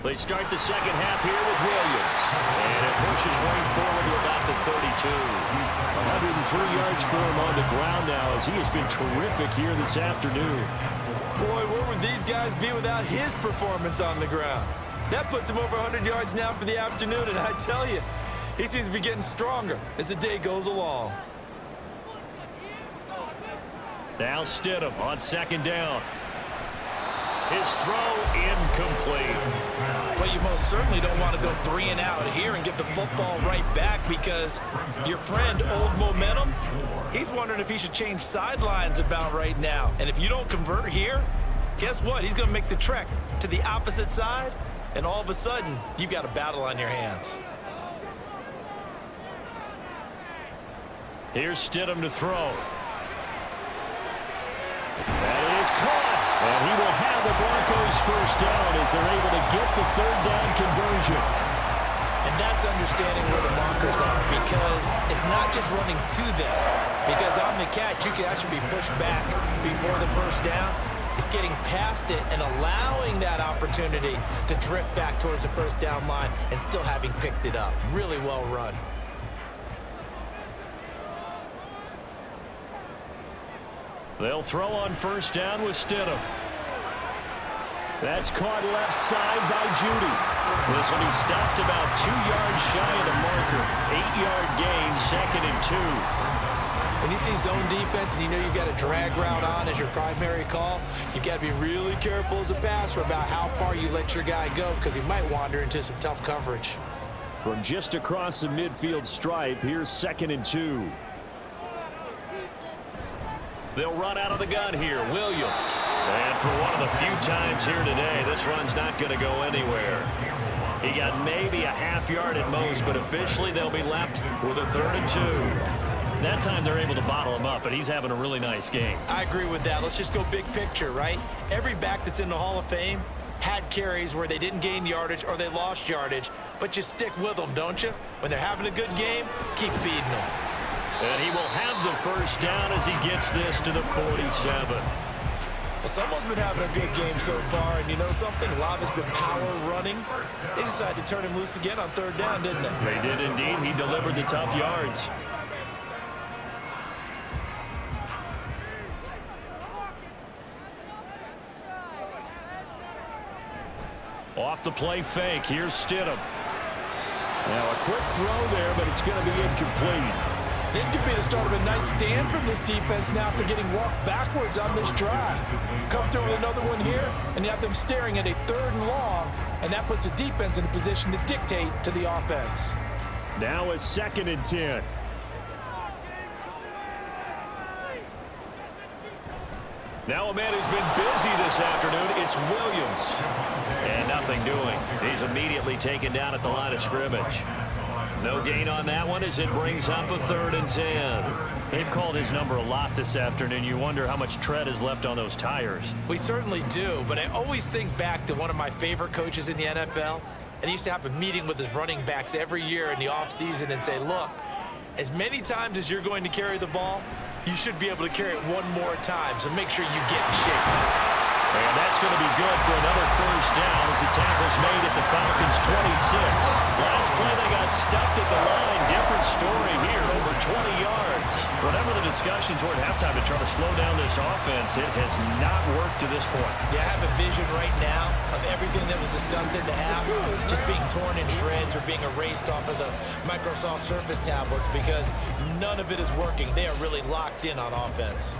They start the second half here with Williams. And it pushes Wayne forward to about the 32. 103 yards for him on the ground now as he has been terrific here this afternoon. Boy, where would these guys be without his performance on the ground? That puts him over 100 yards now for the afternoon, and I tell you, he seems to be getting stronger as the day goes along. Now Stidham on second down. His throw incomplete. Well, you most certainly don't want to go 3 and out here and get the football right back because your friend, Old Momentum, he's wondering if he should change sidelines about right now. And if you don't convert here, guess what? He's going to make the trek to the opposite side, and all of a sudden, you've got a battle on your hands. Here's Stidham to throw. That is caught. And he will have the Broncos first down as they're able to get the third down conversion. And that's understanding where the markers are because it's not just running to them. Because on the catch, you can actually be pushed back before the first down. It's getting past it and allowing that opportunity to drift back towards the first down line and still having picked it up. Really well run. They'll throw on first down with Stidham. That's caught left side by Judy. This will be stopped about 2 yards shy of the marker. 8-yard gain, 2nd and 2. When you see zone defense and you know you've got a drag route on as your primary call, you've got to be really careful as a passer about how far you let your guy go because he might wander into some tough coverage. From just across the midfield stripe, here's 2nd and 2. They'll run out of the gun here. Williams. And for one of the few times here today, this run's not going to go anywhere. He got maybe a half yard at most, but officially they'll be left with a 3rd and 2. That time they're able to bottle him up, but he's having a really nice game. I agree with that. Let's just go big picture, right? Every back that's in the Hall of Fame had carries where they didn't gain yardage or they lost yardage, but you stick with them, don't you? When they're having a good game, keep feeding them. And he will have the first down as he gets this to the 47. Well, someone's been having a good game so far, and you know something? A lot has been power running. They decided to turn him loose again on 3rd down, didn't they? They did indeed. He delivered the tough yards. Off the play fake. Here's Stidham. Now a quick throw there, but it's going to be incomplete. This could be the start of a nice stand from this defense now after getting walked backwards on this drive. Come through with another one here, and you have them staring at a 3rd and long, and that puts the defense in a position to dictate to the offense. Now a 2nd and 10. Now a man who's been busy this afternoon, it's Williams. And nothing doing. He's immediately taken down at the line of scrimmage. No gain on that one as it brings up a 3rd and 10. They've called his number a lot this afternoon. You wonder how much tread is left on those tires. We certainly do, but I always think back to one of my favorite coaches in the NFL, and he used to have a meeting with his running backs every year in the offseason and say, look, as many times as you're going to carry the ball, you should be able to carry it one more time, so make sure you get in shape. And that's going to be good for another first down as the tackle's made at the Falcons' 26. Last play, they got stuffed at the line. Different story here, over 20 yards. Whatever the discussions were at halftime to try to slow down this offense, it has not worked to this point. Yeah, I have a vision right now of everything that was discussed at the half just being torn in shreds or being erased off of the Microsoft Surface tablets because none of it is working. They are really locked in on offense.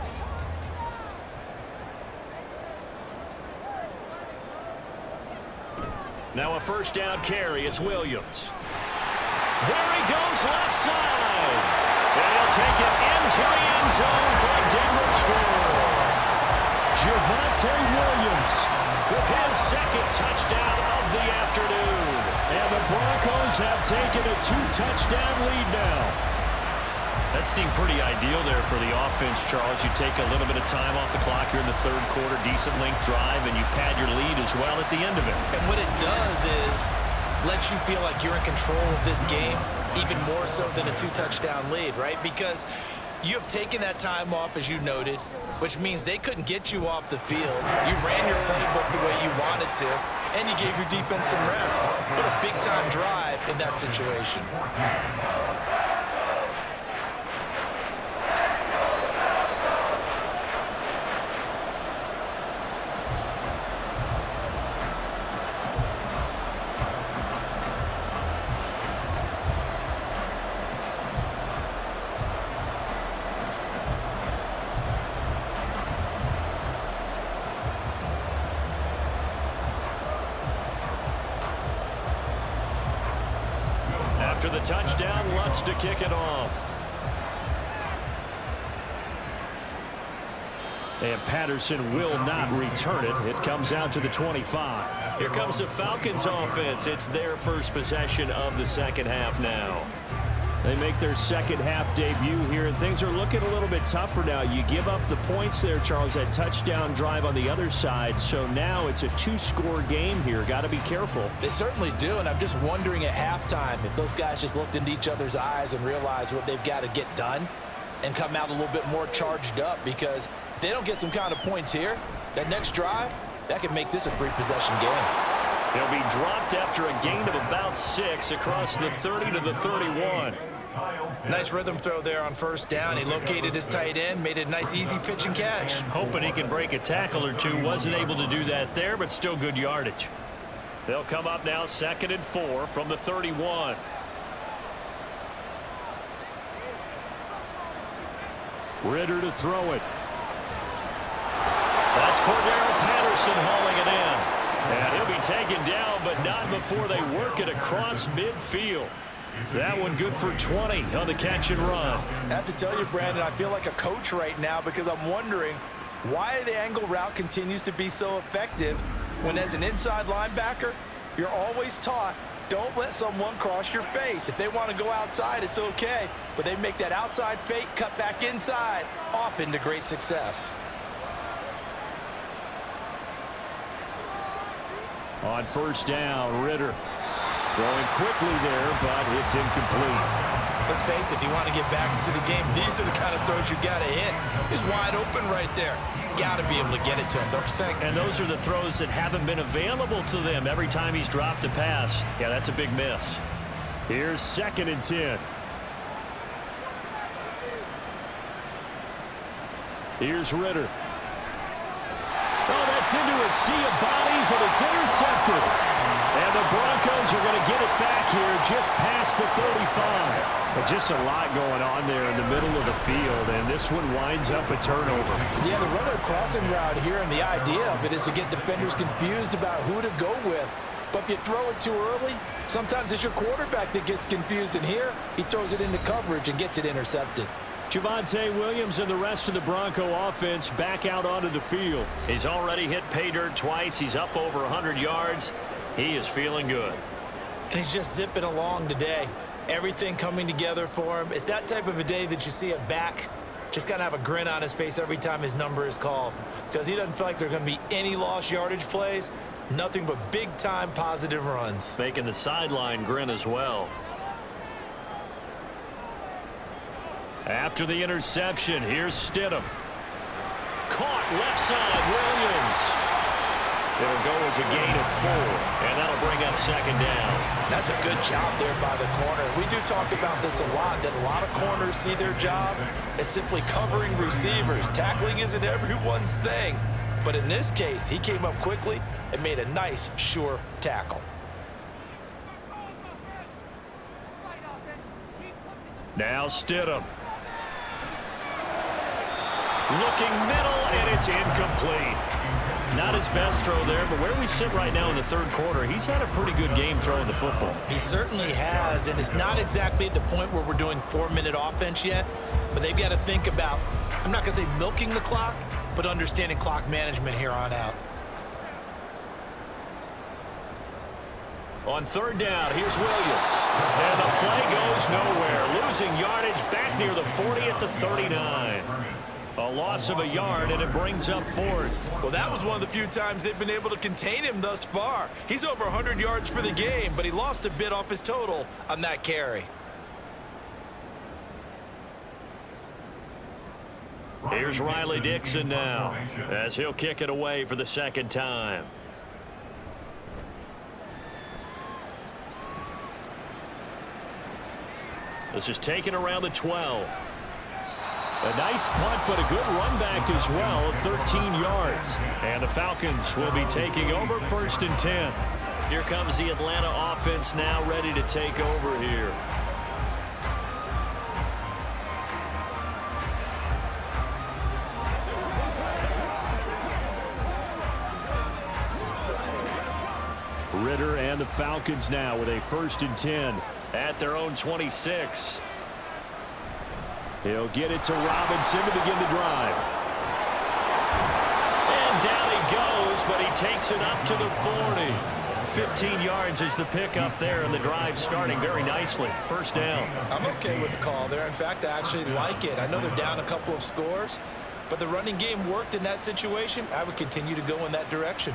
Now a first down carry. It's Williams. There he goes left side. And he'll take it into the end zone for a Denver score. Javonte Williams with his second touchdown of the afternoon. And the Broncos have taken a 2-touchdown lead now. That seemed pretty ideal there for the offense, Charles. You take a little bit of time off the clock here in the third quarter, decent length drive, and you pad your lead as well at the end of it. And what it does is lets you feel like you're in control of this game, even more so than a 2-touchdown lead, right? Because you have taken that time off, as you noted, which means they couldn't get you off the field. You ran your playbook the way you wanted to, and you gave your defense some rest. What a big-time drive in that situation. After the touchdown, Lutz to kick it off. And Patterson will not return it. It comes out to the 25. Here comes the Falcons offense. It's their first possession of the second half now. They make their second half debut here, and things are looking a little bit tougher now. You give up the points there, Charles, that touchdown drive on the other side. So now it's a 2-score game here. Got to be careful. They certainly do, and I'm just wondering at halftime if those guys just looked into each other's eyes and realized what they've got to get done and come out a little bit more charged up, because if they don't get some kind of points here, that next drive, that could make this a 3-possession game. He'll be dropped after a gain of about 6 across the 30 to the 31. Nice rhythm throw there on first down. He located his tight end, made it a nice easy pitch and catch. Hoping he can break a tackle or two. Wasn't able to do that there, but still good yardage. They'll come up now 2nd and 4 from the 31. Ritter to throw it. That's Cordero Patterson hauling it in. And he'll be taken down, but not before they work it across midfield. That one good for 20 on the catch and run. I have to tell you, Brandon, I feel like a coach right now, because I'm wondering why the angle route continues to be so effective when, as an inside linebacker, you're always taught, don't let someone cross your face. If they want to go outside, it's okay. But they make that outside fake, cut back inside, often to great success. On first down, Ritter throwing quickly there, but it's incomplete. Let's face it, if you want to get back into the game, these are the kind of throws you got to hit. He's wide open right there. Got to be able to get it to him, don't you think? And those are the throws that haven't been available to them every time he's dropped a pass. Yeah, that's a big miss. Here's 2nd and 10. Here's Ritter. Oh, that's into a sea of bodies, and it's intercepted. And the Broncos are going to get it back here just past the 35. But just a lot going on there in the middle of the field, and this one winds up a turnover. Yeah, the runner crossing route here, and the idea of it is to get defenders confused about who to go with. But if you throw it too early, sometimes it's your quarterback that gets confused, and here he throws it into coverage and gets it intercepted. Javonte Williams and the rest of the Bronco offense back out onto the field. He's already hit pay dirt twice. He's up over 100 yards. He is feeling good. And he's just zipping along today. Everything coming together for him. It's that type of a day that you see a back just kind of have a grin on his face every time his number is called, because he doesn't feel like there are going to be any lost yardage plays. Nothing but big-time positive runs. Making the sideline grin as well. After the interception, here's Stidham. Caught left side, Williams. It'll go as a gain of 4, and that'll bring up 2nd down. That's a good job there by the corner. We do talk about this a lot, that a lot of corners see their job as simply covering receivers. Tackling isn't everyone's thing. But in this case, he came up quickly and made a nice, sure tackle. Now Stidham. Looking middle, and it's incomplete. Not his best throw there, but where we sit right now in the third quarter, he's had a pretty good game throwing the football. He certainly has, and it's not exactly at the point where we're doing 4-minute offense yet, but they've got to think about, I'm not going to say milking the clock, but understanding clock management here on out. On third down, here's Williams. And the play goes nowhere. Losing yardage back near the 40 at the 39. A loss of a yard, and it brings up fourth. Well, that was one of the few times they've been able to contain him thus far. He's over 100 yards for the game, but he lost a bit off his total on that carry. Here's Riley Dixon now, as he'll kick it away for the second time. This is taken around the 12. A nice punt, but a good run back as well, 13 yards. And the Falcons will be taking over 1st and 10. Here comes the Atlanta offense now ready to take over here. Ritter and the Falcons now with a 1st and 10 at their own 26. He'll get it to Robinson to begin the drive. And down he goes, but he takes it up to the 40. 15 yards is the pickup there, and the drive starting very nicely. 1st down. I'm okay with the call there. In fact, I actually like it. I know they're down a couple of scores, but the running game worked in that situation. I would continue to go in that direction.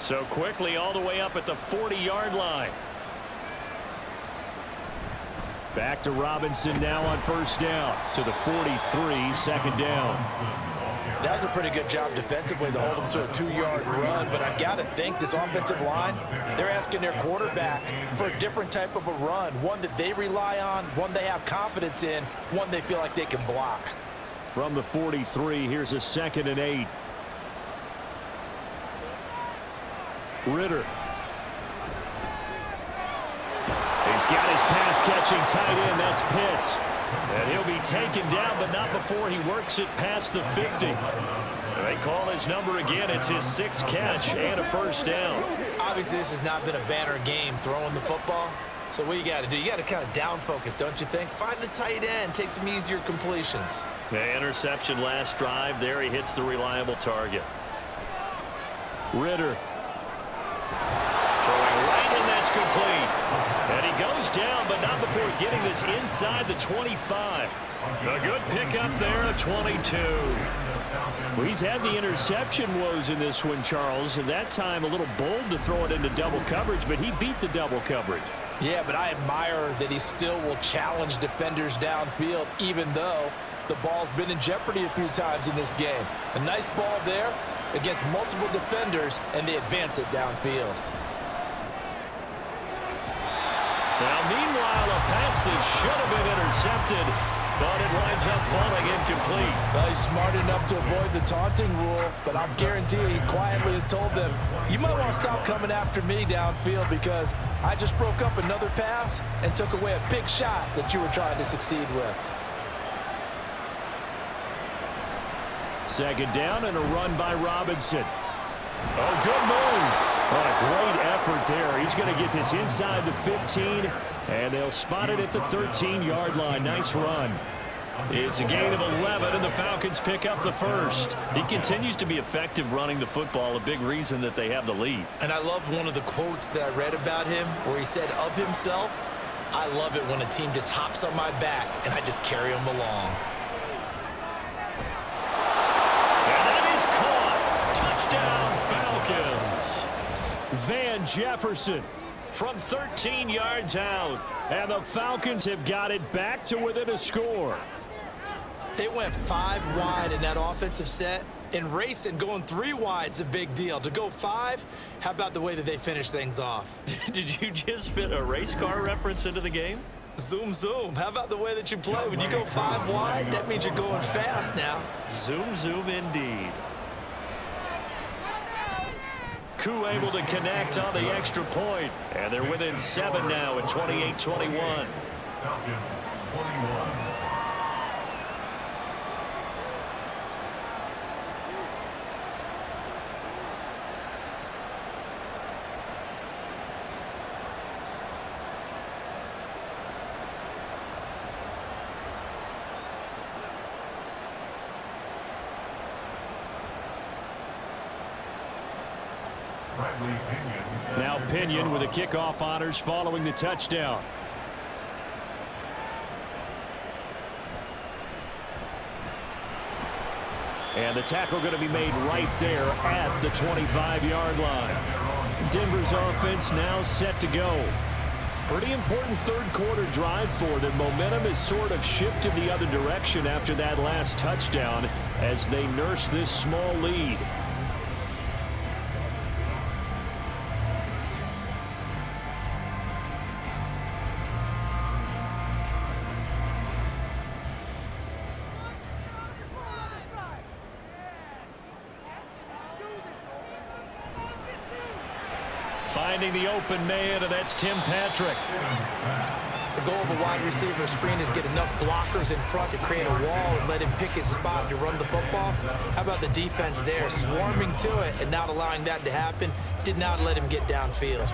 So quickly all the way up at the 40-yard line. Back to Robinson now on 1st down to the 43, 2nd down. That was a pretty good job defensively to hold him to a 2-yard run, but I've got to think this offensive line, they're asking their quarterback for a different type of a run, one that they rely on, one they have confidence in, one they feel like they can block. From the 43, here's a 2nd and 8. Ritter. He's got his pass-catching tight end. That's Pitts. And he'll be taken down, but not before he works it past the 50. They call his number again. It's his 6th catch and a 1st down. Obviously, this has not been a banner game throwing the football. So what you got to do, you got to kind of down focus, don't you think? Find the tight end, take some easier completions. The interception last drive. There he hits the reliable target. Ritter. Throwing right, and that's complete. And he goes down, but not before getting this inside the 25. A good pickup there, a 22. Well, he's had the interception woes in this one, Charles, and that time a little bold to throw it into double coverage, but he beat the double coverage. Yeah, but I admire that he still will challenge defenders downfield, even though the ball's been in jeopardy a few times in this game. A nice ball there against multiple defenders, and they advance it downfield. Now, meanwhile, a pass that should have been intercepted, but it winds up falling incomplete. Well, he's smart enough to avoid the taunting rule, but I'll guarantee he quietly has told them, you might want to stop coming after me downfield because I just broke up another pass and took away a big shot that you were trying to succeed with. 2nd down and a run by Robinson. Oh, good move. What a great effort there. He's going to get this inside the 15, and they'll spot it at the 13-yard line. Nice run. It's a gain of 11, and the Falcons pick up the 1st. He continues to be effective running the football, a big reason that they have the lead. And I love one of the quotes that I read about him where he said of himself, I love it when a team just hops on my back and I just carry them along. And that is caught. Touchdown, Falcons. Van Jefferson from 13 yards out, and the Falcons have got it back to within a score. They went 5 wide in that offensive set, and racing going 3 wide is a big deal. To go 5, how about the way that they finish things off? Did you just fit a race car reference into the game? Zoom, zoom. How about the way that you play? When you go 5 wide, that means you're going fast now. Zoom, zoom indeed. Koo able to connect on the extra point, and they're within 7 now at 28-21. Falcons 21. Now Pinion with the kickoff honors following the touchdown. And the tackle going to be made right there at the 25-yard line. Denver's offense now set to go. Pretty important third-quarter drive for them. Momentum has sort of shifted the other direction after that last touchdown as they nurse this small lead. Finding the open man, and that's Tim Patrick. The goal of a wide receiver screen is get enough blockers in front to create a wall and let him pick his spot to run the football. How about the defense there, swarming to it and not allowing that to happen? Did not let him get downfield.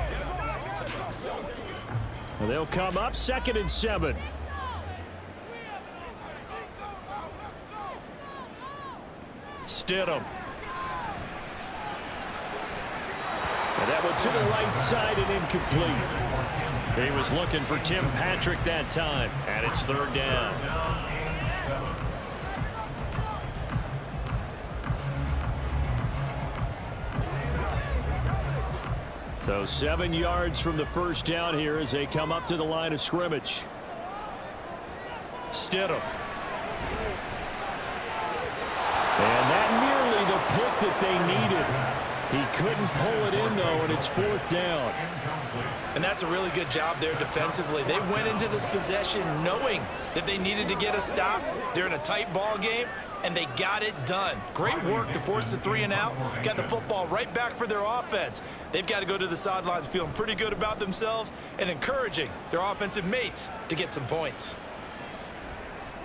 Well, they'll come up 2nd and 7. Stidham. And that one to the right side and incomplete. He was looking for Tim Patrick that time, and it's 3rd down. So 7 yards from the first down here as they come up to the line of scrimmage. Stidham. And that nearly the pick that they needed. He couldn't pull it in, though, and it's 4th down. And that's a really good job there defensively. They went into this possession knowing that they needed to get a stop. They're in a tight ball game, and they got it done. Great work to force the 3 and out. Got the football right back for their offense. They've got to go to the sidelines feeling pretty good about themselves and encouraging their offensive mates to get some points.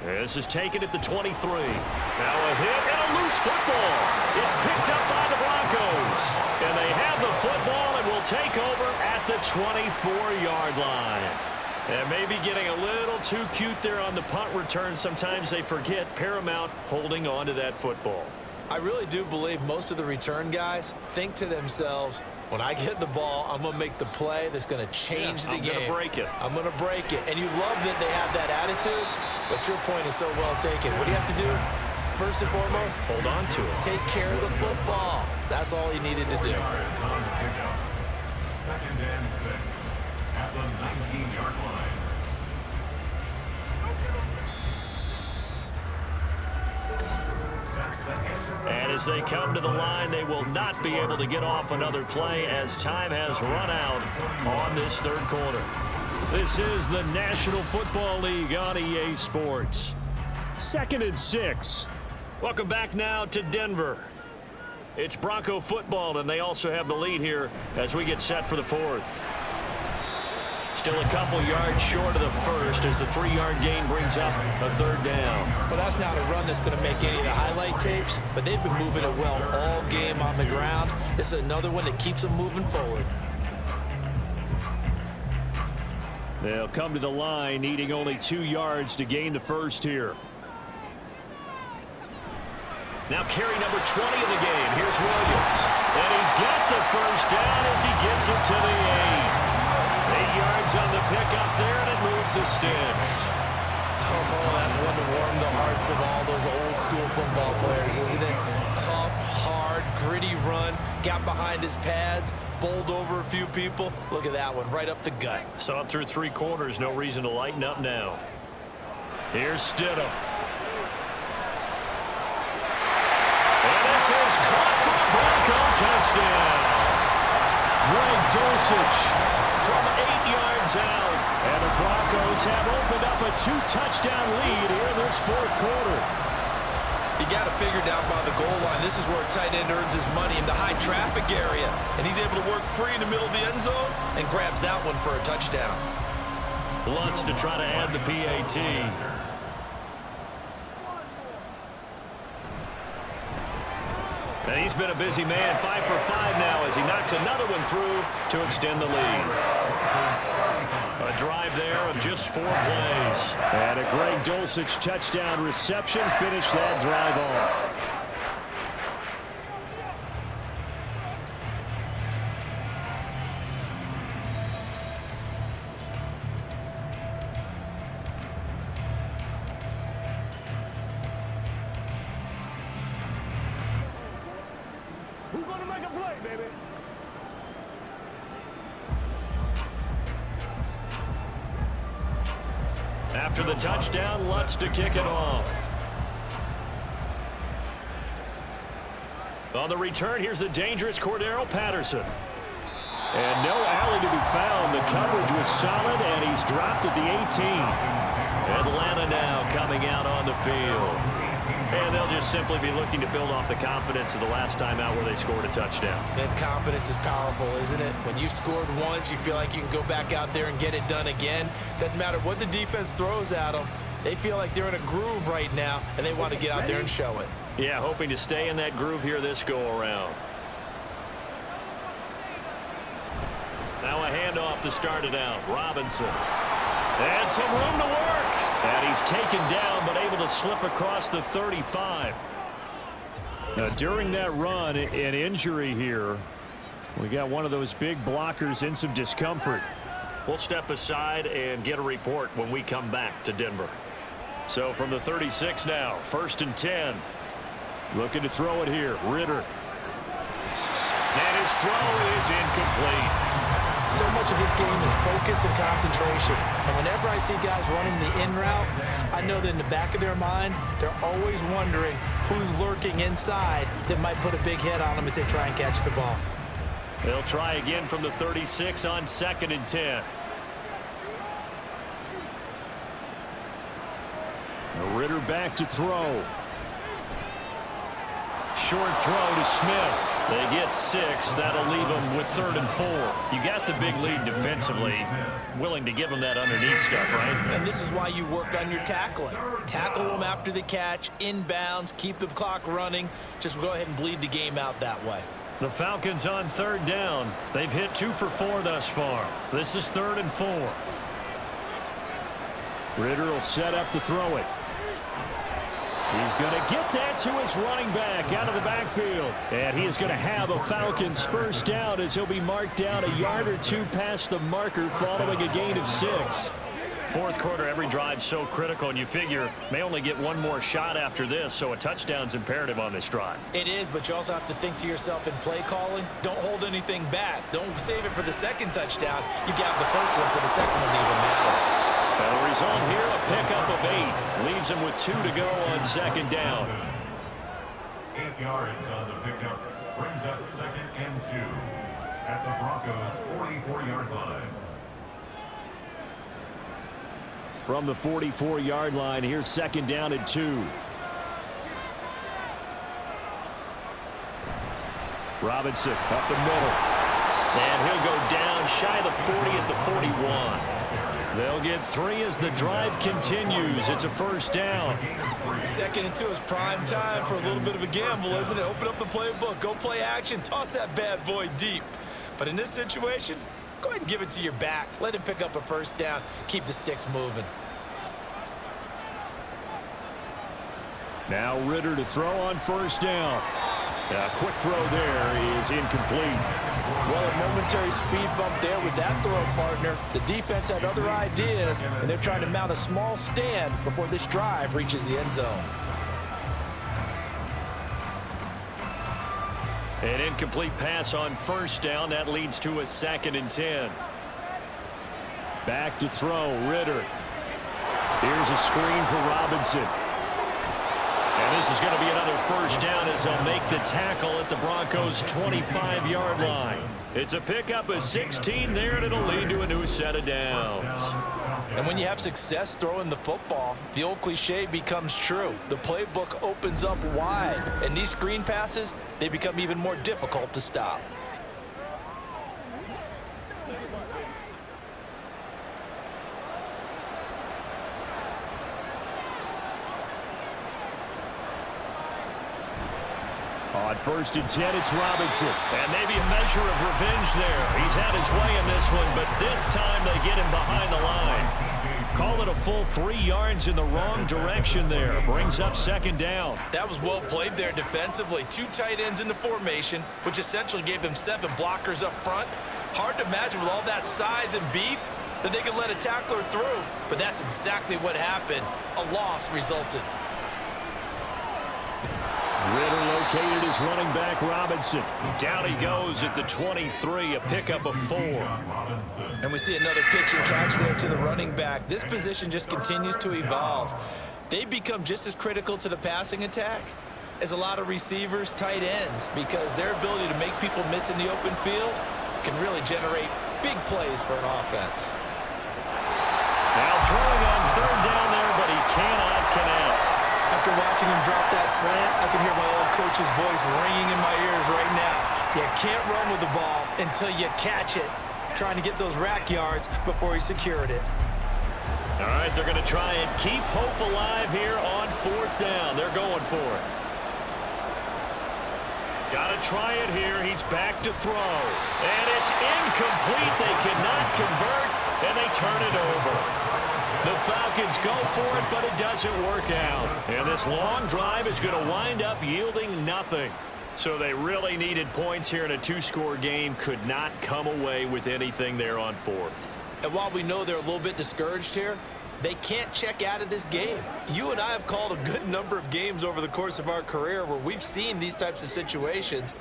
This is taken at the 23. Now a hit and a loose football. It's picked up by the Broncos. And they have the football and will take over at the 24-yard line. And maybe getting a little too cute there on the punt return. Sometimes they forget paramount holding on to that football. I really do believe most of the return guys think to themselves, when I get the ball, I'm going to make the play that's going to change the game. I'm going to break it. I'm going to break it. And you love that they have that attitude, but your point is so well taken. What do you have to do? First and foremost, hold on to it. Take care of the football. That's all he needed to do. 2nd and 6 at the 19-yard line. And as they come to the line, they will not be able to get off another play as time has run out on this 3rd quarter. This is the National Football League on EA Sports. 2nd and 6. Welcome back now to Denver. It's Bronco football, and they also have the lead here as we get set for the 4th. Still a couple yards short of the first as the 3-yard gain brings up a 3rd down. Well, that's not a run that's going to make any of the highlight tapes, but they've been moving it well all game on the ground. This is another one that keeps them moving forward. They'll come to the line needing only 2 yards to gain the first here. Now carry number 20 of the game. Here's Williams. And he's got the first down as he gets it to the 8. 8 yards on the pickup there, and it moves the sticks. Oh, that's one to warm the hearts of all those old school football players, isn't it? Tough, hard, gritty run. Got behind his pads, bowled over a few people. Look at that one, right up the gut. Saw it through 3 quarters. No reason to lighten up now. Here's Stidham. And this is caught for a Bronco touchdown. Greg Dulcich from 8 yards out. And the Broncos have opened up a 2-touchdown lead here in this 4th quarter. You got to figure down by the goal line. This is where a tight end earns his money in the high traffic area. And he's able to work free in the middle of the end zone and grabs that one for a touchdown. Lutz to try to add the PAT. And he's been a busy man, 5 for 5 now as he knocks another one through to extend the lead. A drive there of just 4 plays. And a Greg Dulcich touchdown reception finished that drive off. going to make a play, baby. After the touchdown, Lutz to kick it off. On the return, here's the dangerous Cordero Patterson. And no alley to be found. The coverage was solid, and he's dropped at the 18. Atlanta now coming out on the field. And they'll just simply be looking to build off the confidence of the last time out where they scored a touchdown. That confidence is powerful, isn't it? When you've scored once, you feel like you can go back out there and get it done again. Doesn't matter what the defense throws at them. They feel like they're in a groove right now, and they want to get out there and show it. Yeah, hoping to stay in that groove here this go-around. Now a handoff to start it out. Robinson. And some room to work. And he's taken down, but able to slip across the 35. Now, during that run, an injury here. We got one of those big blockers in some discomfort. We'll step aside and get a report when we come back to Denver. So from the 36 now, 1st and 10. Looking to throw it here. Ritter. And his throw is incomplete. So much of his game is focus and concentration. And whenever I see guys running the in route, I know that in the back of their mind, they're always wondering who's lurking inside that might put a big hit on them as they try and catch the ball. They'll try again from the 36 on 2nd and 10. Ritter back to throw. Short throw to Smith. They get 6. That'll leave them with 3rd and 4. You got the big lead defensively. Willing to give them that underneath stuff, right? And this is why you work on your tackling. Tackle them after the catch, inbounds, keep the clock running. Just go ahead and bleed the game out that way. The Falcons on 3rd down. They've hit 2 for 4 thus far. This is 3rd and 4. Ritter will set up to throw it. He's going to get that to his running back out of the backfield. And he is going to have a Falcons first down as he'll be marked down a yard or 2 past the marker following a gain of 6. Fourth quarter, every drive so critical, and you figure may only get one more shot after this, so a touchdown's imperative on this drive. It is, but you also have to think to yourself in play calling, don't hold anything back. Don't save it for the second touchdown. You got the first one for the second one to even matter. And the result here, a pickup of 8. Leaves him with 2 to go on 2nd down. 8 yards on the pickup. Brings up 2nd and 2 at the Broncos' 44-yard line. From the 44-yard line, here's 2nd down and 2. Robinson up the middle. And he'll go down shy of the 40 at the 41. They'll get 3 as the drive continues. It's a first down. 2nd and 2 is prime time for a little bit of a gamble, isn't it? Open up the playbook, go play action, toss that bad boy deep. But in this situation, go ahead and give it to your back. Let him pick up a first down. Keep the sticks moving. Now Ritter to throw on first down. A quick throw there is incomplete. Well, a momentary speed bump there with that throw, partner. The defense had other ideas, and they're trying to mount a small stand before this drive reaches the end zone. An incomplete pass on first down. That leads to a 2nd and 10. Back to throw, Ritter. Here's a screen for Robinson. And this is going to be another first down as they'll make the tackle at the Broncos' 25-yard line. It's a pickup of 16 there, and it'll lead to a new set of downs. And when you have success throwing the football, the old cliche becomes true. The playbook opens up wide, and these screen passes, they become even more difficult to stop. On 1st and 10, it's Robinson. And maybe a measure of revenge there. He's had his way in this one, but this time they get him behind the line. Call it a full 3 yards in the wrong direction there. Brings up 2nd down. That was well played there defensively. 2 tight ends in the formation, which essentially gave them 7 blockers up front. Hard to imagine with all that size and beef that they could let a tackler through, but that's exactly what happened. A loss resulted. Ritter located his running back Robinson. Down he goes at the 23, a pickup of 4. And we see another pitch and catch there to the running back. This position just continues to evolve. They become just as critical to the passing attack as a lot of receivers, tight ends, because their ability to make people miss in the open field can really generate big plays for an offense. Now throwing on 3rd down there, but he cannot connect. After watching him drop that slant, I can hear my old coach's voice ringing in my ears right now. You can't run with the ball until you catch it. Trying to get those rack yards before he secured it. All right, they're going to try and keep hope alive here on 4th down. They're going for it. Got to try it here. He's back to throw. And it's incomplete. They cannot convert, and they turn it over. The Falcons go for it, but it doesn't work out. And this long drive is going to wind up yielding nothing. So they really needed points here in a 2-score game. Could not come away with anything there on 4th. And while we know they're a little bit discouraged here, they can't check out of this game. You and I have called a good number of games over the course of our career where we've seen these types of situations.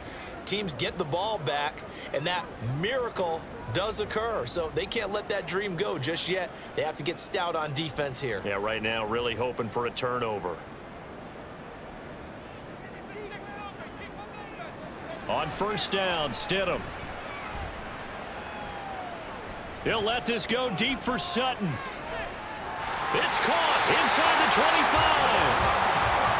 Teams get the ball back, and that miracle does occur. So they can't let that dream go just yet. They have to get stout on defense here. Yeah, right now really hoping for a turnover. On 1st down, Stidham. He'll let this go deep for Sutton. It's caught inside the 25.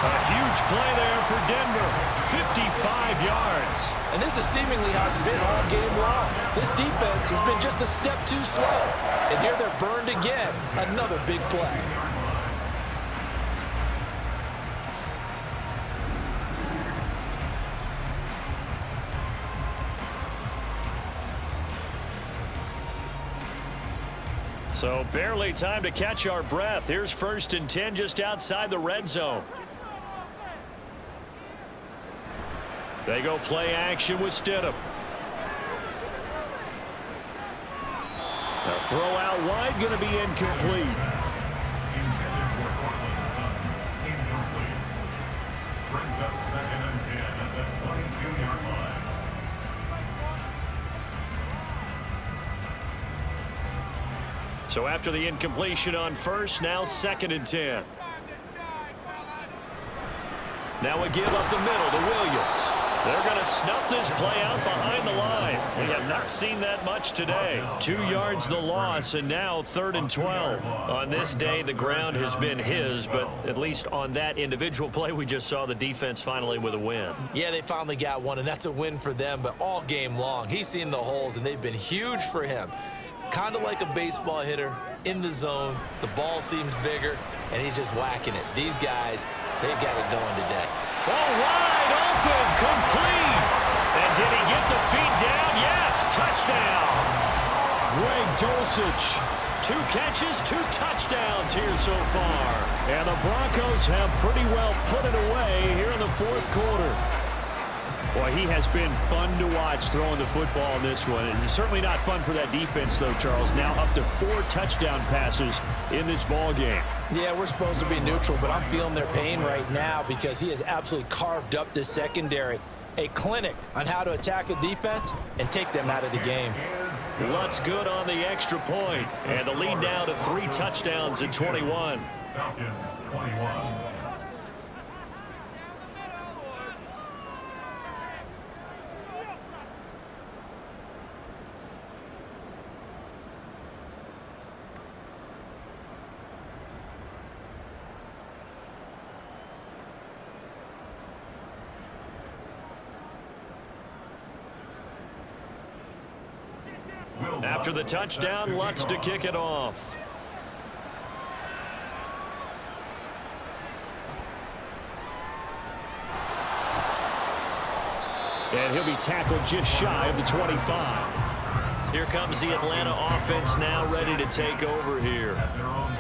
A huge play there for Denver. 55 yards. And this is seemingly how it's been all game long. This defense has been just a step too slow. And here they're burned again. Another big play. So barely time to catch our breath. Here's 1st and 10 just outside the red zone. They go play action with Stidham. A throw out wide, going to be incomplete. Intended for Portland's son. Incomplete. Brings up 2nd and 10 at the 22-yard line. So after the incompletion on 1st, now 2nd and 10. Now we give up the middle to Williams. They're going to snuff this play out behind the line. We have not seen that much today. 2 yards the loss, and now 3rd and 12. On this day, the ground has been his, but at least on that individual play, we just saw the defense finally with a win. Yeah, they finally got one, and that's a win for them, but all game long, he's seen the holes, and they've been huge for him. Kind of like a baseball hitter in the zone. The ball seems bigger, and he's just whacking it. These guys, they've got it going today. Ball wide open, complete. And did he get the feet down? Yes, touchdown. Greg Dulcich. 2 catches, 2 touchdowns here so far. And the Broncos have pretty well put it away here in the 4th quarter. Boy, he has been fun to watch throwing the football in this one. It's certainly not fun for that defense, though, Charles. Now up to 4 touchdown passes in this ball game. Yeah, we're supposed to be neutral, but I'm feeling their pain right now because he has absolutely carved up this secondary. A clinic on how to attack a defense and take them out of the game. Lutz good on the extra point, and the lead now to 3 touchdowns at 21. Falcons 21. After the touchdown, Lutz to kick it off. And he'll be tackled just shy of the 25. Here comes the Atlanta offense now ready to take over here.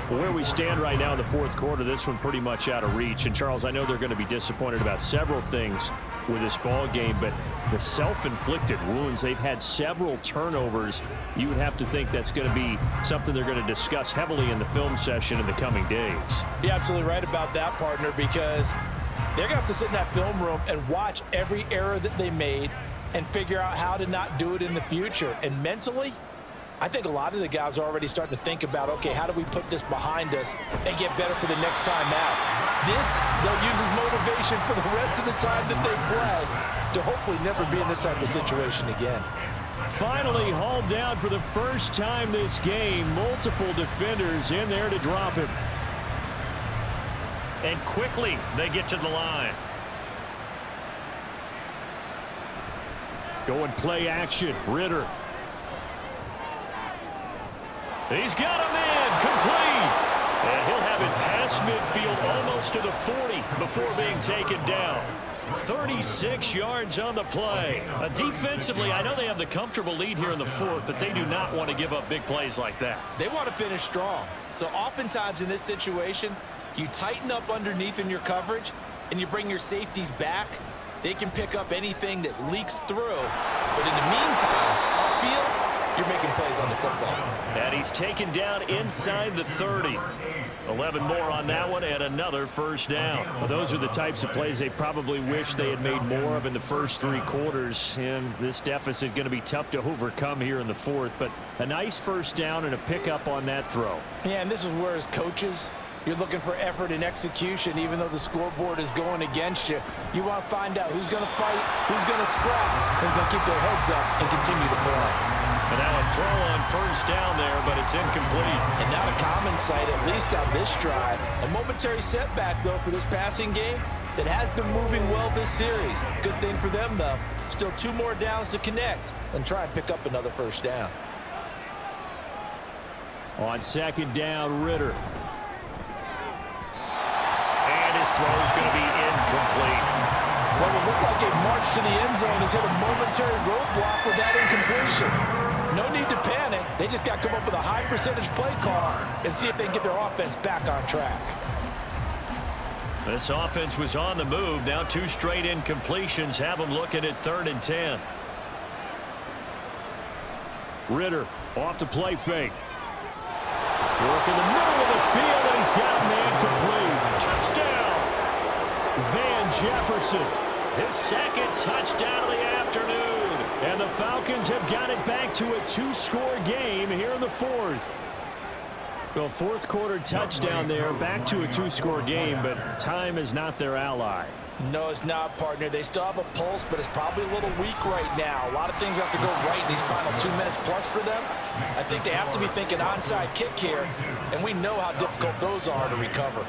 Where we stand right now in the 4th quarter, this one pretty much out of reach. And, Charles, I know they're going to be disappointed about several things with this ball game, but the self-inflicted wounds, they've had several turnovers. You would have to think that's going to be something they're going to discuss heavily in the film session in the coming days. You're absolutely right about that, partner, because They're going to have to sit in that film room and watch every error that they made and figure out how to not do it in the future. And mentally, I think a lot of the guys are already starting to think about, okay, how do we put this behind us and get better for the next time out? This, they'll use as motivation for the rest of the time that they play to hopefully never be in this type of situation again. Finally hauled down for the first time this game. Multiple defenders in there to drop him. And quickly they get to the line. Going play action. Ritter. He's got him in. Complete. And he'll have it past midfield almost to the 40 before being taken down. 36 yards on the play. Defensively, I know they have the comfortable lead here in the fourth, but they do not want to give up big plays like that. They want to finish strong. So oftentimes in this situation, you tighten up underneath in your coverage and you bring your safeties back. They can pick up anything that leaks through. But in the meantime, upfield, you're making plays on the football. And he's taken down inside the 30. 11 more on that one and another first down. Well, those are the types of plays they probably wish they had made more of in the first three quarters. And this deficit going to be tough to overcome here in the fourth. But a nice first down and a pickup on that throw. Yeah, and this is where as coaches, you're looking for effort and execution. Even though the scoreboard is going against you, you want to find out who's going to fight, who's going to scrap, who's going to keep their heads up and continue to play. And now a throw on first down there, but it's incomplete. And not a common sight, at least on this drive. A momentary setback, though, for this passing game that has been moving well this series. Good thing for them, though. Still 2 more downs to connect and try and pick up another first down. On second down, Ritter. And his throw is going to be incomplete. What will look like a march to the end zone has hit a momentary roadblock with that incompletion. No need to panic. They just got to come up with a high percentage play call and see if they can get their offense back on track. This offense was on the move. Now 2 straight incompletions have them looking at 3rd and 10. Ritter off the play fake. Work in the middle of the field, and he's got a man complete. Touchdown! Van Jefferson. His second touchdown of the afternoon. And the Falcons have got it back to a 2-score game here in the fourth. Well, fourth quarter touchdown there, back to a 2-score game, but time is not their ally. No, it's not, partner. They still have a pulse, but it's probably a little weak right now. A lot of things have to go right in these final 2 minutes plus for them. I think they have to be thinking onside kick here, and we know how difficult those are to recover.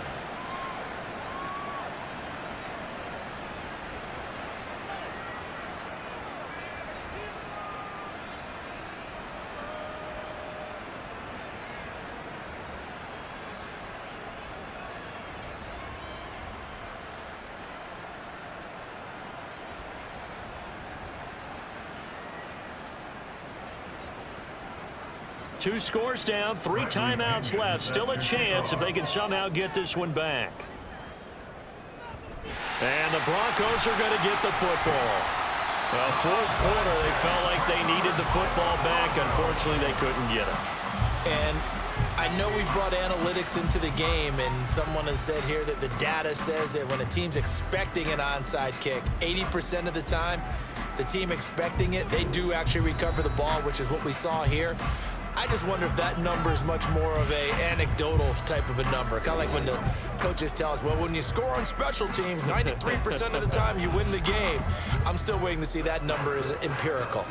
Two scores down, 3 timeouts left. Still a chance if they can somehow get this one back. And the Broncos are going to get the football. Well, fourth quarter, they felt like they needed the football back. Unfortunately, they couldn't get it. And I know we brought analytics into the game, and someone has said here that the data says that when a team's expecting an onside kick, 80% of the time, the team expecting it, they do actually recover the ball, which is what we saw here. I just wonder if that number is much more of a anecdotal type of a number. Kind of like when the coaches tell us, well, when you score on special teams, 93% of the time you win the game. I'm still waiting to see that number is empirical.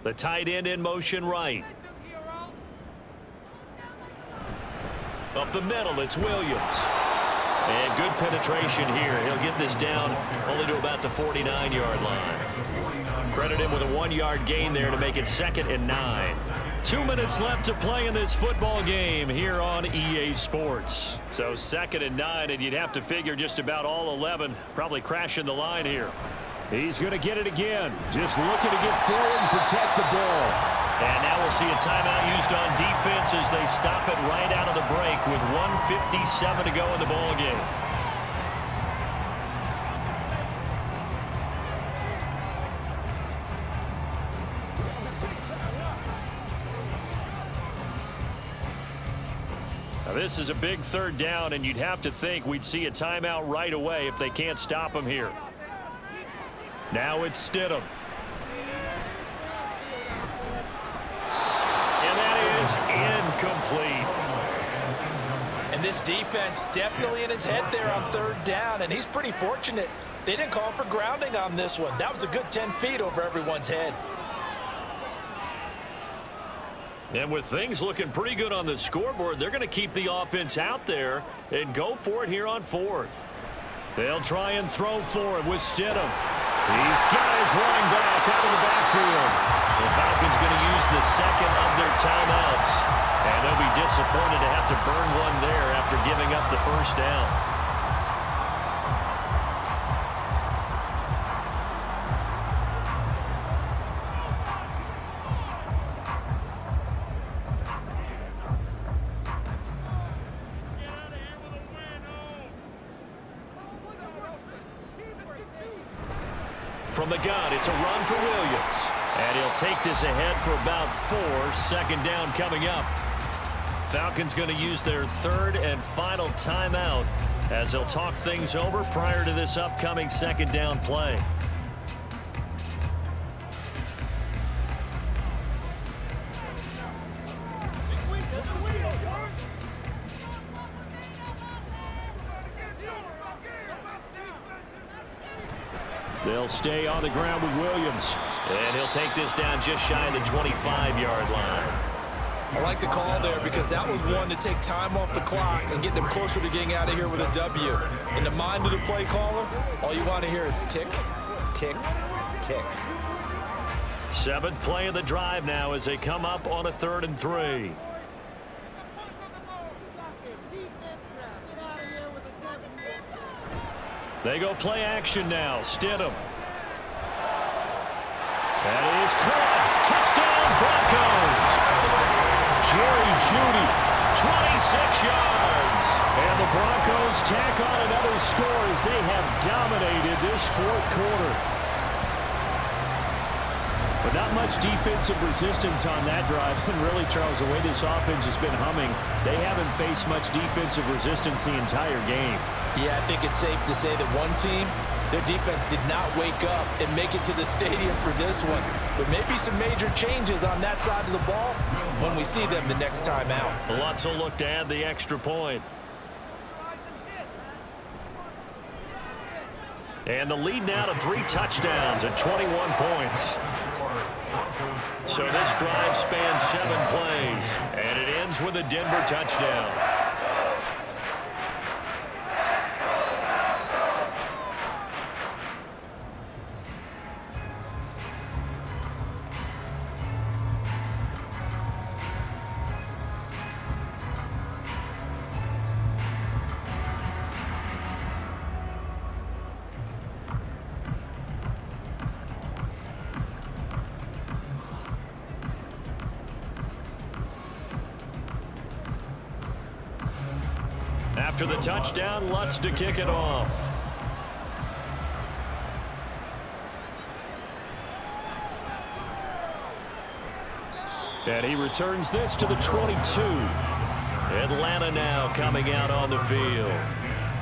The tight end in motion right. Up the middle, it's Williams. And good penetration here. He'll get this down only to about the 49-yard line. Credit him with a 1-yard gain there to make it 2nd and 9. 2 minutes left to play in this football game here on EA Sports. So 2nd and 9, and you'd have to figure just about all 11 probably crashing the line here. He's going to get it again. Just looking to get forward and protect the ball. And now we'll see a timeout used on defense as they stop it right out of the break with 1:57 to go in the ball game. Now, this is a big third down, and you'd have to think we'd see a timeout right away if they can't stop him here. Now it's Stidham. And that is incomplete. And this defense definitely in his head there on third down, and he's pretty fortunate. They didn't call for grounding on this one. That was a good 10 feet over everyone's head. And with things looking pretty good on the scoreboard, they're going to keep the offense out there and go for it here on fourth. They'll try and throw for it with Stidham. He's got his running back out of the backfield. The Falcons going to use the second of their timeouts. And they'll be disappointed to have to burn one there after giving up the first down. From the gun, it's a run for Williams. And he'll take this ahead for about 4. Second down coming up. Falcons going to use their third and final timeout as they'll talk things over prior to this upcoming second down play. They'll stay on the ground with Williams. And he'll take this down just shy of the 25-yard line. I like the call there because that was one to take time off the clock and get them closer to getting out of here with a W. In the mind of the play caller, all you want to hear is tick, tick, tick. 7th play of the drive now as they come up on a 3rd and 3. They go play action now. Stidham. That is caught. Touchdown, Broncos. Jerry Jeudy, 26 yards. And the Broncos tack on another score as they have dominated this 4th quarter. But not much defensive resistance on that drive. And really, Charles, the way this offense has been humming, they haven't faced much defensive resistance the entire game. Yeah, I think it's safe to say that one team, their defense did not wake up and make it to the stadium for this one. But maybe some major changes on that side of the ball when we see them the next time out. Lutz will look to add the extra point. And the lead now to 3 touchdowns at 21 points. So this drive spans 7 plays, and it ends with a Denver touchdown. After the touchdown, Lutz to kick it off. And he returns this to the 22. Atlanta now coming out on the field.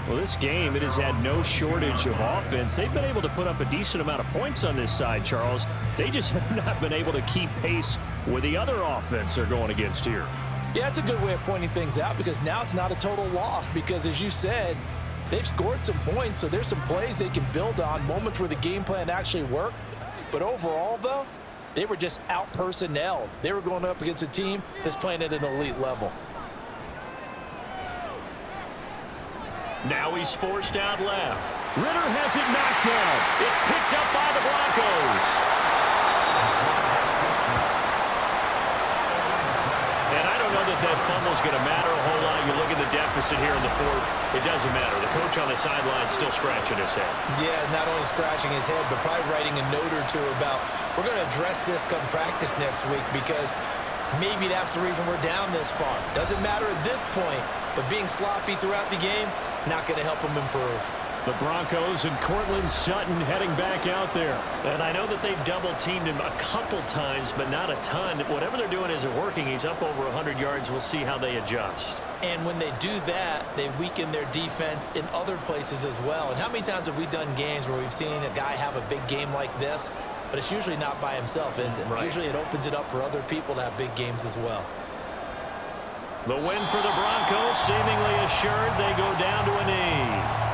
Well, this game, it has had no shortage of offense. They've been able to put up a decent amount of points on this side, Charles. They just have not been able to keep pace with the other offense they're going against here. Yeah, that's a good way of pointing things out because now it's not a total loss because, as you said, they've scored some points, so there's some plays they can build on, moments where the game plan actually worked. But overall, though, they were just out-personnelled. They were going up against a team that's playing at an elite level. Now he's forced out left. Ritter has it knocked down. It's picked up by the Broncos. And I don't know that fumble's going to matter a whole lot. You look at the deficit here in the 4th. It doesn't matter. The coach on the sideline still scratching his head. Yeah, not only scratching his head, but probably writing a note or two about, we're going to address this come practice next week because maybe that's the reason we're down this far. Doesn't matter at this point, but being sloppy throughout the game, not going to help him improve. The Broncos and Cortland Sutton heading back out there. And I know that they've double-teamed him a couple times, but not a ton. Whatever they're doing isn't working. He's up over 100 yards. We'll see how they adjust. And when they do that, they weaken their defense in other places as well. And how many times have we done games where we've seen a guy have a big game like this, but it's usually not by himself, is it? Right. Usually it opens it up for other people to have big games as well. The win for the Broncos, seemingly assured. They go down to a knee.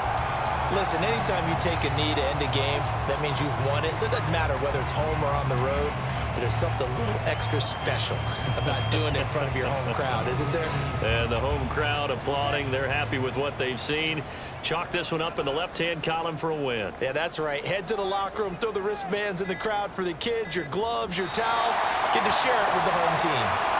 Listen, anytime you take a knee to end a game, that means you've won it. So it doesn't matter whether it's home or on the road, but there's something a little extra special about doing it in front of your home crowd, isn't there? And the home crowd applauding. They're happy with what they've seen. Chalk this one up in the left-hand column for a win. Yeah, that's right. Head to the locker room, throw the wristbands in the crowd for the kids, your gloves, your towels. Get to share it with the home team.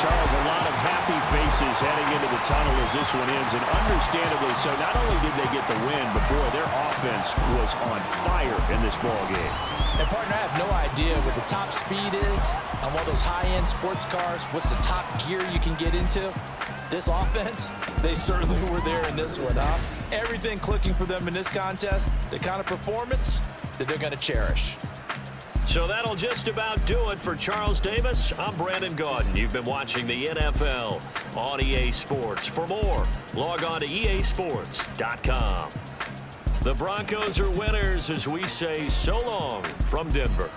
Charles, a lot of happy faces heading into the tunnel as this one ends, and understandably so. Not only did they get the win, but boy, their offense was on fire in this ball game. And partner, I have no idea what the top speed is on one of those high-end sports cars. What's the top gear you can get into? This offense, they certainly were there in this one, huh? Everything clicking for them in this contest, the kind of performance that they're going to cherish. So that'll just about do it for Charles Davis. I'm Brandon Gaudin. You've been watching the NFL on EA Sports. For more, log on to easports.com. The Broncos are winners as we say so long from Denver.